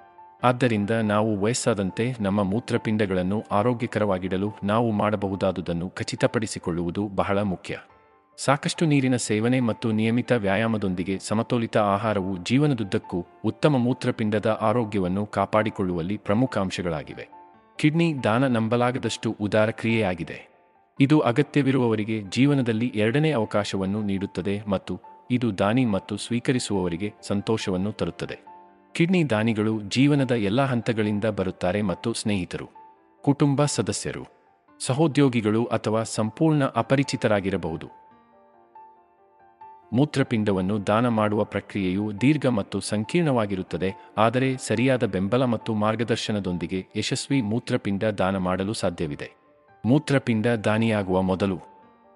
ಆದ್ದರಿಂದ ನಾವು ವಯಸ್ಸಾದಂತೆ ನಮ್ಮ ಮೂತ್ರಪಿಂಡಗಳನ್ನು ಆರೋಗ್ಯಕರವಾಗಿಡಲು ನಾವು ಮಾಡಬಹುದಾದುದನ್ನು ಖಚಿತಪಡಿಸಿಕೊಳ್ಳುವುದು ಬಹಳ ಮುಖ್ಯ. ಸಾಕಷ್ಟು ನೀರಿನ ಸೇವನೆ ಮತ್ತು ನಿಯಮಿತ ವ್ಯಾಯಾಮದೊಂದಿಗೆ ಸಮತೋಲಿತ ಆಹಾರವು ಜೀವನದುದ್ದಕ್ಕೂ ಉತ್ತಮ ಮೂತ್ರಪಿಂಡದ ಆರೋಗ್ಯವನ್ನು ಕಾಪಾಡಿಕೊಳ್ಳುವಲ್ಲಿ ಪ್ರಮುಖ ಅಂಶಗಳಾಗಿವೆ. ಕಿಡ್ನಿ ದಾನ ನಂಬಲಾಗದಷ್ಟು ಉದಾರ ಕ್ರಿಯೆಯಾಗಿದೆ. ಇದು ಅಗತ್ಯವಿರುವವರಿಗೆ ಜೀವನದಲ್ಲಿ ಎರಡನೇ ಅವಕಾಶವನ್ನು ನೀಡುತ್ತದೆ ಮತ್ತು ಇದು ದಾನಿ ಮತ್ತು ಸ್ವೀಕರಿಸುವವರಿಗೆ ಸಂತೋಷವನ್ನು ತರುತ್ತದೆ. ಕಿಡ್ನಿ ದಾನಿಗಳು ಜೀವನದ ಎಲ್ಲ ಹಂತಗಳಿಂದ ಬರುತ್ತಾರೆ ಮತ್ತು ಸ್ನೇಹಿತರು, ಕುಟುಂಬ ಸದಸ್ಯರು, ಸಹೋದ್ಯೋಗಿಗಳು ಅಥವಾ ಸಂಪೂರ್ಣ ಅಪರಿಚಿತರಾಗಿರಬಹುದು. ಮೂತ್ರಪಿಂಡವನ್ನು ದಾನ ಮಾಡುವ ಪ್ರಕ್ರಿಯೆಯು ದೀರ್ಘ ಮತ್ತು ಸಂಕೀರ್ಣವಾಗಿರುತ್ತದೆ, ಆದರೆ ಸರಿಯಾದ ಬೆಂಬಲ ಮತ್ತು ಮಾರ್ಗದರ್ಶನದೊಂದಿಗೆ ಯಶಸ್ವಿ ಮೂತ್ರಪಿಂಡ ದಾನ ಮಾಡಲು ಸಾಧ್ಯವಿದೆ. ಮೂತ್ರಪಿಂಡ ದಾನಿಯಾಗುವ ಮೊದಲು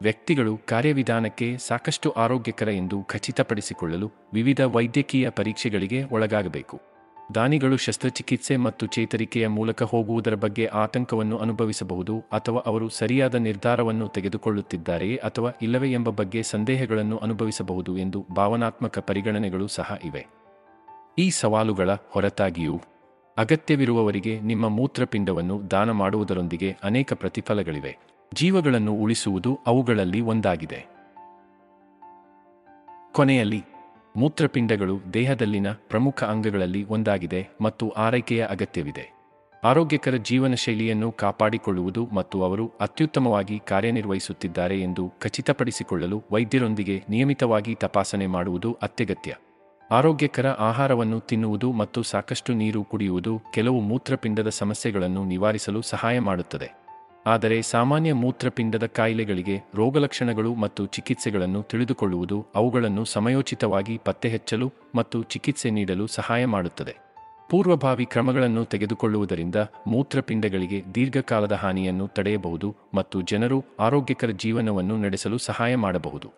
ವ್ಯಕ್ತಿಗಳು ಕಾರ್ಯವಿಧಾನಕ್ಕೆ ಸಾಕಷ್ಟು ಆರೋಗ್ಯಕರ ಎಂದು ಖಚಿತಪಡಿಸಿಕೊಳ್ಳಲು ವಿವಿಧ ವೈದ್ಯಕೀಯ ಪರೀಕ್ಷೆಗಳಿಗೆ ಒಳಗಾಗಬೇಕು. ದಾನಿಗಳು ಶಸ್ತ್ರಚಿಕಿತ್ಸೆ ಮತ್ತು ಚೇತರಿಕೆಯ ಮೂಲಕ ಹೋಗುವುದರ ಬಗ್ಗೆ ಆತಂಕವನ್ನು ಅನುಭವಿಸಬಹುದು, ಅಥವಾ ಅವರು ಸರಿಯಾದ ನಿರ್ಧಾರವನ್ನು ತೆಗೆದುಕೊಳ್ಳುತ್ತಿದ್ದಾರೆಯೇ ಅಥವಾ ಇಲ್ಲವೇ ಎಂಬ ಬಗ್ಗೆ ಸಂದೇಹಗಳನ್ನು ಅನುಭವಿಸಬಹುದು ಎಂದು ಭಾವನಾತ್ಮಕ ಪರಿಗಣನೆಗಳು ಸಹ ಇವೆ. ಈ ಸವಾಲುಗಳ ಹೊರತಾಗಿಯೂ, ಅಗತ್ಯವಿರುವವರಿಗೆ ನಿಮ್ಮ ಮೂತ್ರಪಿಂಡವನ್ನು ದಾನ ಮಾಡುವುದರೊಂದಿಗೆ ಅನೇಕ ಪ್ರತಿಫಲಗಳಿವೆ. ಜೀವಗಳನ್ನು ಉಳಿಸುವುದು ಅವುಗಳಲ್ಲಿ ಒಂದಾಗಿದೆ. ಕೊನೆಯಲ್ಲಿ, ಮೂತ್ರಪಿಂಡಗಳು ದೇಹದಲ್ಲಿನ ಪ್ರಮುಖ ಅಂಗಗಳಲ್ಲಿ ಒಂದಾಗಿದೆ ಮತ್ತು ಆರೈಕೆಯ ಅಗತ್ಯವಿದೆ. ಆರೋಗ್ಯಕರ ಜೀವನ ಶೈಲಿಯನ್ನು ಕಾಪಾಡಿಕೊಳ್ಳುವುದು ಮತ್ತು ಅವರು ಅತ್ಯುತ್ತಮವಾಗಿ ಕಾರ್ಯನಿರ್ವಹಿಸುತ್ತಿದ್ದಾರೆ ಎಂದು ಖಚಿತಪಡಿಸಿಕೊಳ್ಳಲು ವೈದ್ಯರೊಂದಿಗೆ ನಿಯಮಿತವಾಗಿ ತಪಾಸಣೆ ಮಾಡುವುದು ಅತ್ಯಗತ್ಯ. ಆರೋಗ್ಯಕರ ಆಹಾರವನ್ನು ತಿನ್ನುವುದು ಮತ್ತು ಸಾಕಷ್ಟು ನೀರು ಕುಡಿಯುವುದು ಕೆಲವು ಮೂತ್ರಪಿಂಡದ ಸಮಸ್ಯೆಗಳನ್ನು ನಿವಾರಿಸಲು ಸಹಾಯ ಮಾಡುತ್ತದೆ. ಆದರೆ ಸಾಮಾನ್ಯ ಮೂತ್ರಪಿಂಡದ ಕಾಯಿಲೆಗಳಿಗೆ ರೋಗಲಕ್ಷಣಗಳು ಮತ್ತು ಚಿಕಿತ್ಸೆಗಳನ್ನು ತಿಳಿದುಕೊಳ್ಳುವುದು ಅವುಗಳನ್ನು ಸಮಯೋಚಿತವಾಗಿ ಪತ್ತೆಹಚ್ಚಲು ಮತ್ತು ಚಿಕಿತ್ಸೆ ನೀಡಲು ಸಹಾಯ ಮಾಡುತ್ತದೆ. ಪೂರ್ವಭಾವಿ ಕ್ರಮಗಳನ್ನು ತೆಗೆದುಕೊಳ್ಳುವುದರಿಂದ ಮೂತ್ರಪಿಂಡಗಳಿಗೆ ದೀರ್ಘಕಾಲದ ಹಾನಿಯನ್ನು ತಡೆಯಬಹುದು ಮತ್ತು ಜನರು ಆರೋಗ್ಯಕರ ಜೀವನವನ್ನು ನಡೆಸಲು ಸಹಾಯ ಮಾಡಬಹುದು.